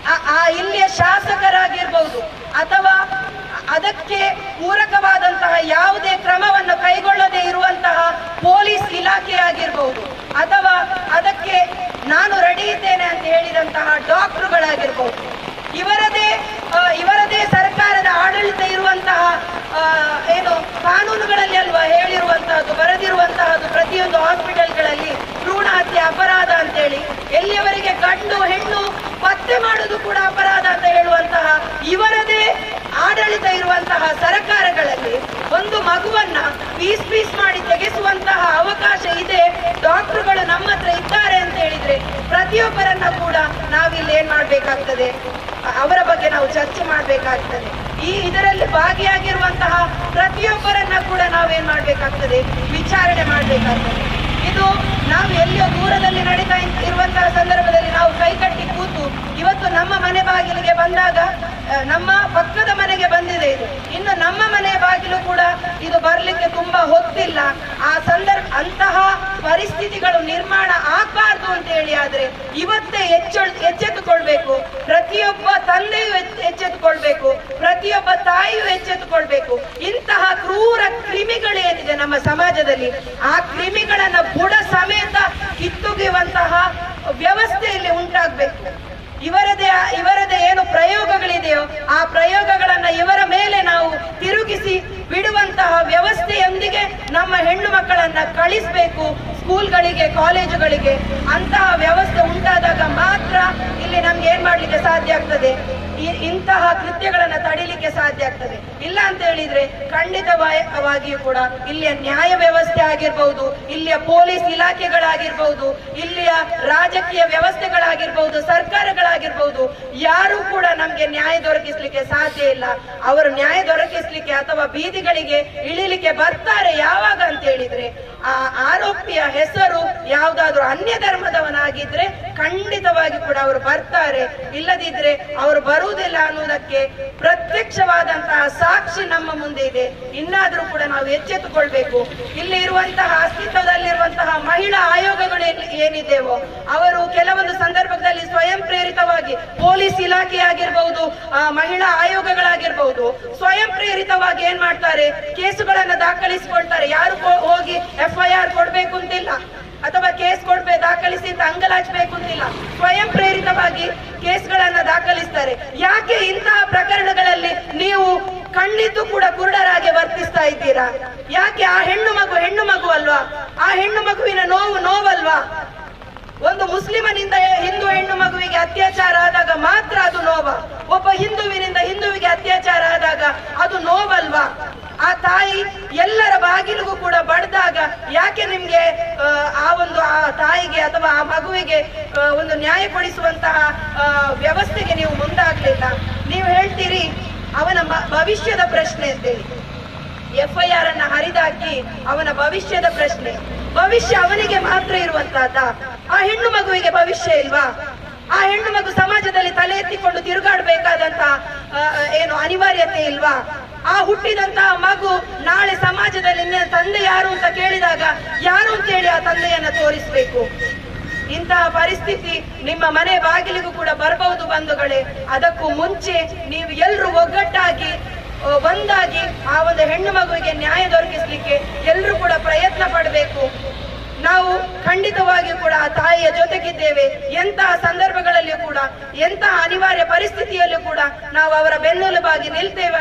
ಇಲ್ಲಿಯ ಶಾಸಕರಾಗಿರ್ಬಹುದು, ಅಥವಾ ಅದಕ್ಕೆ ಪೂರಕವಾದಂತಹ ಯಾವುದೇ ಕ್ರಮವನ್ನು ಕೈಗೊಳ್ಳದೆ ಇರುವಂತಹ ಪೊಲೀಸ್ ಇಲಾಖೆ ಆಗಿರ್ಬಹುದು, ಅಥವಾ ಅದಕ್ಕೆ ನಾನು ರೆಡಿ ಇದ್ದೇನೆ ಅಂತ ಪ್ರತಿಯೊಬ್ಬರನ್ನ ಕೂಡ ನಾವಿಲ್ಲಿ ಏನ್ ಮಾಡ್ಬೇಕಾಗ್ತದೆ, ಅವರ ಬಗ್ಗೆ ನಾವು ಚರ್ಚೆ ಮಾಡ್ಬೇಕಾಗ್ತದೆ. ಇದರಲ್ಲಿ ಭಾಗಿಯಾಗಿರುವಂತಹ ಪ್ರತಿಯೊಬ್ಬರನ್ನ ಕೂಡ ನಾವೇನ್ ಮಾಡ್ಬೇಕಾಗ್ತದೆ, ವಿಚಾರಣೆ ಮಾಡ್ಬೇಕಾಗ್ತದೆ. ಇದು ನಾವು ಎಲ್ಲಿಯೋ ದೂರದಲ್ಲಿ ನಡೀತಾ ಇರುವಂತಹ ಸಂದರ್ಭದಲ್ಲಿ ನಾವು ಕೈಕಟ್ಟಿ ಕೂತು ಇವತ್ತು ನಮ್ಮ ಮನೆ ಬಾಗಿಲಿಗೆ ಬಂದಾಗ ನಮ್ಮ ಪಕ್ಕದ ಮನೆಗೆ ಬಂದಿದೆ ಇದು, ಇನ್ನು ನಮ್ಮ ಮನೆ ಬಾಗಿಲು ಕೂಡ ಇದು ಬರ್ಲಿಕ್ಕೆ ತುಂಬಾ ಹೊತ್ತಿಲ್ಲ. ಆ ಅಂತಹ ಪರಿಸ್ಥಿತಿಗಳು ನಿರ್ಮಾಣ ಆಗ್ಬಾರ್ದು ಅಂತ ಹೇಳಿ ಆದ್ರೆ ಇವತ್ತೇ ಎಚ್ಚೆತ್ತುಕೊಳ್ಬೇಕು. ಪ್ರತಿಯೊಬ್ಬ ತಂದೆಯು ಎಚ್ಚೆತ್ತುಕೊಳ್ಬೇಕು, ಪ್ರತಿಯೊಬ್ಬ ತಾಯಿಯು ಎಚ್ಚೆತ್ತುಕೊಳ್ಬೇಕು. ಇಂತಹ ಕ್ರೂರ ಕ್ರಿಮಿಗಳೇನಿದೆ ನಮ್ಮ ಸಮಾಜದಲ್ಲಿ, ಆ ಕ್ರಿಮಿಗಳನ್ನ ಬುಡ ಸಮೇತ ಕಿತ್ತುಗೆಯುವಂತಹ ವ್ಯವಸ್ಥೆಯಲ್ಲಿ ಉಂಟಾಗಬೇಕು. ಇವರದೇ ಏನು ಪ್ರಯೋಗಗಳಿದೆಯೋ ಆ ಪ್ರಯೋಗಗಳನ್ನ ಇವರ ಮೇಲೆ ನಾವು ತಿರುಗಿಸಿ ಬಿಡುವಂತಹ ವ್ಯವಸ್ಥೆಯೊಂದಿಗೆ ನಮ್ಮ ಹೆಣ್ಣು ಮಕ್ಕಳನ್ನ ಕಳಿಸ್ಬೇಕು ಸ್ಕೂಲ್ಗಳಿಗೆ, ಕಾಲೇಜುಗಳಿಗೆ. ಅಂತಹ ವ್ಯವಸ್ಥೆ ಉಂಟಾದಾಗ ಮಾತ್ರ ಇಲ್ಲಿ ನಮ್ಗೆ ಏನ್ ಮಾಡ್ಲಿಕ್ಕೆ ಸಾಧ್ಯ ಆಗ್ತದೆ, ಇಂತಹ ಕೃತ್ಯಗಳನ್ನ ತಡಿಲಿಕ್ಕೆ ಸಾಧ್ಯ ಆಗ್ತದೆ. ಇಲ್ಲ ಅಂತ ಹೇಳಿದ್ರೆ ಖಂಡಿತವಾಗಿಯೂ ಕೂಡ ಇಲ್ಲಿಯ ನ್ಯಾಯ ವ್ಯವಸ್ಥೆ ಆಗಿರ್ಬಹುದು, ಇಲ್ಲಿಯ ಪೊಲೀಸ್ ಇಲಾಖೆಗಳಾಗಿರ್ಬಹುದು, ಇಲ್ಲಿಯ ರಾಜಕೀಯ ವ್ಯವಸ್ಥೆಗಳಾಗಿರ್ಬಹುದು, ಸರ್ಕಾರಗಳಾಗಿರ್ಬಹುದು, ಯಾರು ಕೂಡ ನಮ್ಗೆ ನ್ಯಾಯ ದೊರಕಿಸ್ಲಿಕ್ಕೆ ಸಾಧ್ಯ ಇಲ್ಲ. ಅವರು ನ್ಯಾಯ ದೊರಕಿಸ್ಲಿಕ್ಕೆ ಅಥವಾ ಬೀದಿಗಳಿಗೆ ಇಳಿಲಿಕ್ಕೆ ಬರ್ತಾರೆ ಯಾವಾಗ ಅಂತ ಹೇಳಿದ್ರೆ, ಆ ಆರೋಪಿಯ ಹೆಸರು ಯಾವ್ದಾದ್ರು ಅನ್ಯ ಧರ್ಮದವನಾಗಿದ್ರೆ ಖಂಡಿತವಾಗಿ ಕೂಡ ಅವರು ಬರ್ತಾರೆ. ಇಲ್ಲದಿದ್ರೆ ಅವರು ಬರುವುದಿಲ್ಲ ಅನ್ನುವುದಕ್ಕೆ ಪ್ರತ್ಯಕ್ಷವಾದಂತಹ ಸಾಕ್ಷಿ ನಮ್ಮ ಮುಂದೆ ಇದೆ. ಇನ್ನಾದ್ರೂ ಕೂಡ ನಾವು ಎಚ್ಚೆತ್ತುಕೊಳ್ಬೇಕು. ಇಲ್ಲಿ ಇರುವಂತಹ ಅಸ್ತಿತ್ವದಲ್ಲಿರುವಂತಹ ಮಹಿಳಾ ಆಯೋಗಗಳು ಏನಿದೆವೋ ಅವರು ಕೆಲವೊಂದು ಸಂದರ್ಭದಲ್ಲಿ ಸ್ವಯಂ ಪ್ರೇರಿತವಾಗಿ ಪೊಲೀಸ್ ಇಲಾಖೆ ಆಗಿರ್ಬಹುದು, ಮಹಿಳಾ ಆಯೋಗಗಳಾಗಿರ್ಬಹುದು, ಸ್ವಯಂ ಪ್ರೇರಿತವಾಗಿ ಏನ್ ಮಾಡ್ತಾರೆ, ಕೇಸುಗಳನ್ನ ದಾಖಲಿಸಿಕೊಳ್ತಾರೆ. ಯಾರು ಹೋಗಿ FIR ಕೊಡ್ಬೇಕು ಅಂತಿಲ್ಲ ಅಥವಾ ಕೇಸ್ ದಾಖಲಿಸಿ ಅಂತ ಅಂಗಲಾಚಬೇಕು ಅಂತಿಲ್ಲ. ಸ್ವಯಂ ಪ್ರೇರಿತವಾಗಿ ಕೇಸ್ಗಳನ್ನ ದಾಖಲಿಸ್ತಾರೆ. ಯಾಕೆ ಇಂತಹ ಪ್ರಕರಣಗಳಲ್ಲಿ ನೀವು ಕಣ್ಣಿದ್ದು ಕೂಡ ಕುರುಡರಾಗಿ ವರ್ತಿಸ್ತಾ ಇದ್ದೀರಾ? ಯಾಕೆ? ಆ ಹೆಣ್ಣು ಮಗು ಅಲ್ವಾ? ಆ ಹೆಣ್ಣು ಮಗುವಿನ ನೋವಲ್ವಾ? ಒಂದು ಮುಸ್ಲಿಮನಿಂದ ಹಿಂದೂ ಹೆಣ್ಣು ಮಗುವಿಗೆ ಅತ್ಯಾಚಾರ ಆದಾಗ ಮಾತ್ರ ಅದು ನೋವ? ಒಬ್ಬ ಹಿಂದುವಿನಿಂದ ಹಿಂದುವಿಗೆ ಅತ್ಯಾಚಾರ ಆದಾಗ ಅದು ನೋವಲ್ವಾ? ಆ ತಾಯಿ ಎಲ್ಲರ ಬಾಗಿಲಿಗೂ ಕೂಡ ಬಡ್ದಾಗ ಯಾಕೆ ನಿಮ್ಗೆ ಆ ತಾಯಿಗೆ ಅಥವಾ ಆ ಮಗುವಿಗೆ ಒಂದು ನ್ಯಾಯ ಕೊಡಿಸುವಂತಹ ವ್ಯವಸ್ಥೆಗೆ ನೀವು ಮುಂದಾಗ್ಲಿಲ್ಲ? ನೀವು ಹೇಳ್ತೀರಿ ಅವನ ಭವಿಷ್ಯದ ಪ್ರಶ್ನೆ ಅಂತೇಳಿ. FIR ಅನ್ನ ಹರಿದಾಕಿ ಅವನ ಭವಿಷ್ಯದ ಪ್ರಶ್ನೆ. ಭವಿಷ್ಯ ಅವನಿಗೆ ಮಾತ್ರ ಇರುವಂತಹದ್ದ? ಆ ಹೆಣ್ಣು ಮಗುವಿಗೆ ಭವಿಷ್ಯ ಇಲ್ವಾ? ಆ ಹೆಣ್ಣು ಮಗು ಸಮಾಜದಲ್ಲಿ ತಲೆ ಎತ್ತಿಕೊಂಡು ತಿರುಗಾಡಬೇಕಾದಂತ ಏನು ಅನಿವಾರ್ಯತೆ ಇಲ್ವಾ? ಆ ಹುಟ್ಟಿದಂತಹ ಮಗು ನಾಳೆ ಸಮಾಜದಲ್ಲಿ ತಂದೆ ಯಾರು ಅಂತ ಕೇಳಿದಾಗ ಯಾರು ಅಂತೇಳಿ ಆ ತಂದೆಯನ್ನ ತೋರಿಸ್ಬೇಕು. ಇಂತಹ ಪರಿಸ್ಥಿತಿ ನಿಮ್ಮ ಮನೆ ಬಾಗಿಲಿಗೂ ಕೂಡ ಬರಬಹುದು ಬಂಧುಗಳೇ. ಅದಕ್ಕೂ ಮುಂಚೆ ನೀವು ಎಲ್ಲರೂ ಒಗ್ಗಟ್ಟಾಗಿ ಒಂದಾಗಿ ಆ ಒಂದು ಹೆಣ್ಣು ಮಗುವಿಗೆ ನ್ಯಾಯ ದೊರಕಿಸ್ಲಿಕ್ಕೆ ಎಲ್ಲರೂ ಕೂಡ ಪ್ರಯತ್ನ ಪಡಬೇಕು. ನಾವು ಖಂಡಿತವಾಗಿಯೂ ಕೂಡ ಆ ತಾಯಿಯ ಜೊತೆಗಿದ್ದೇವೆ. ಎಂತಹ ಸಂದರ್ಭಗಳಲ್ಲಿಯೂ ಕೂಡ, ಎಂತಹ ಅನಿವಾರ್ಯ ಪರಿಸ್ಥಿತಿಯಲ್ಲೂ ಕೂಡ ನಾವು ಅವರ ಬೆನ್ನೆಲುಬಾಗಿ ನಿಲ್ತೇವೆ.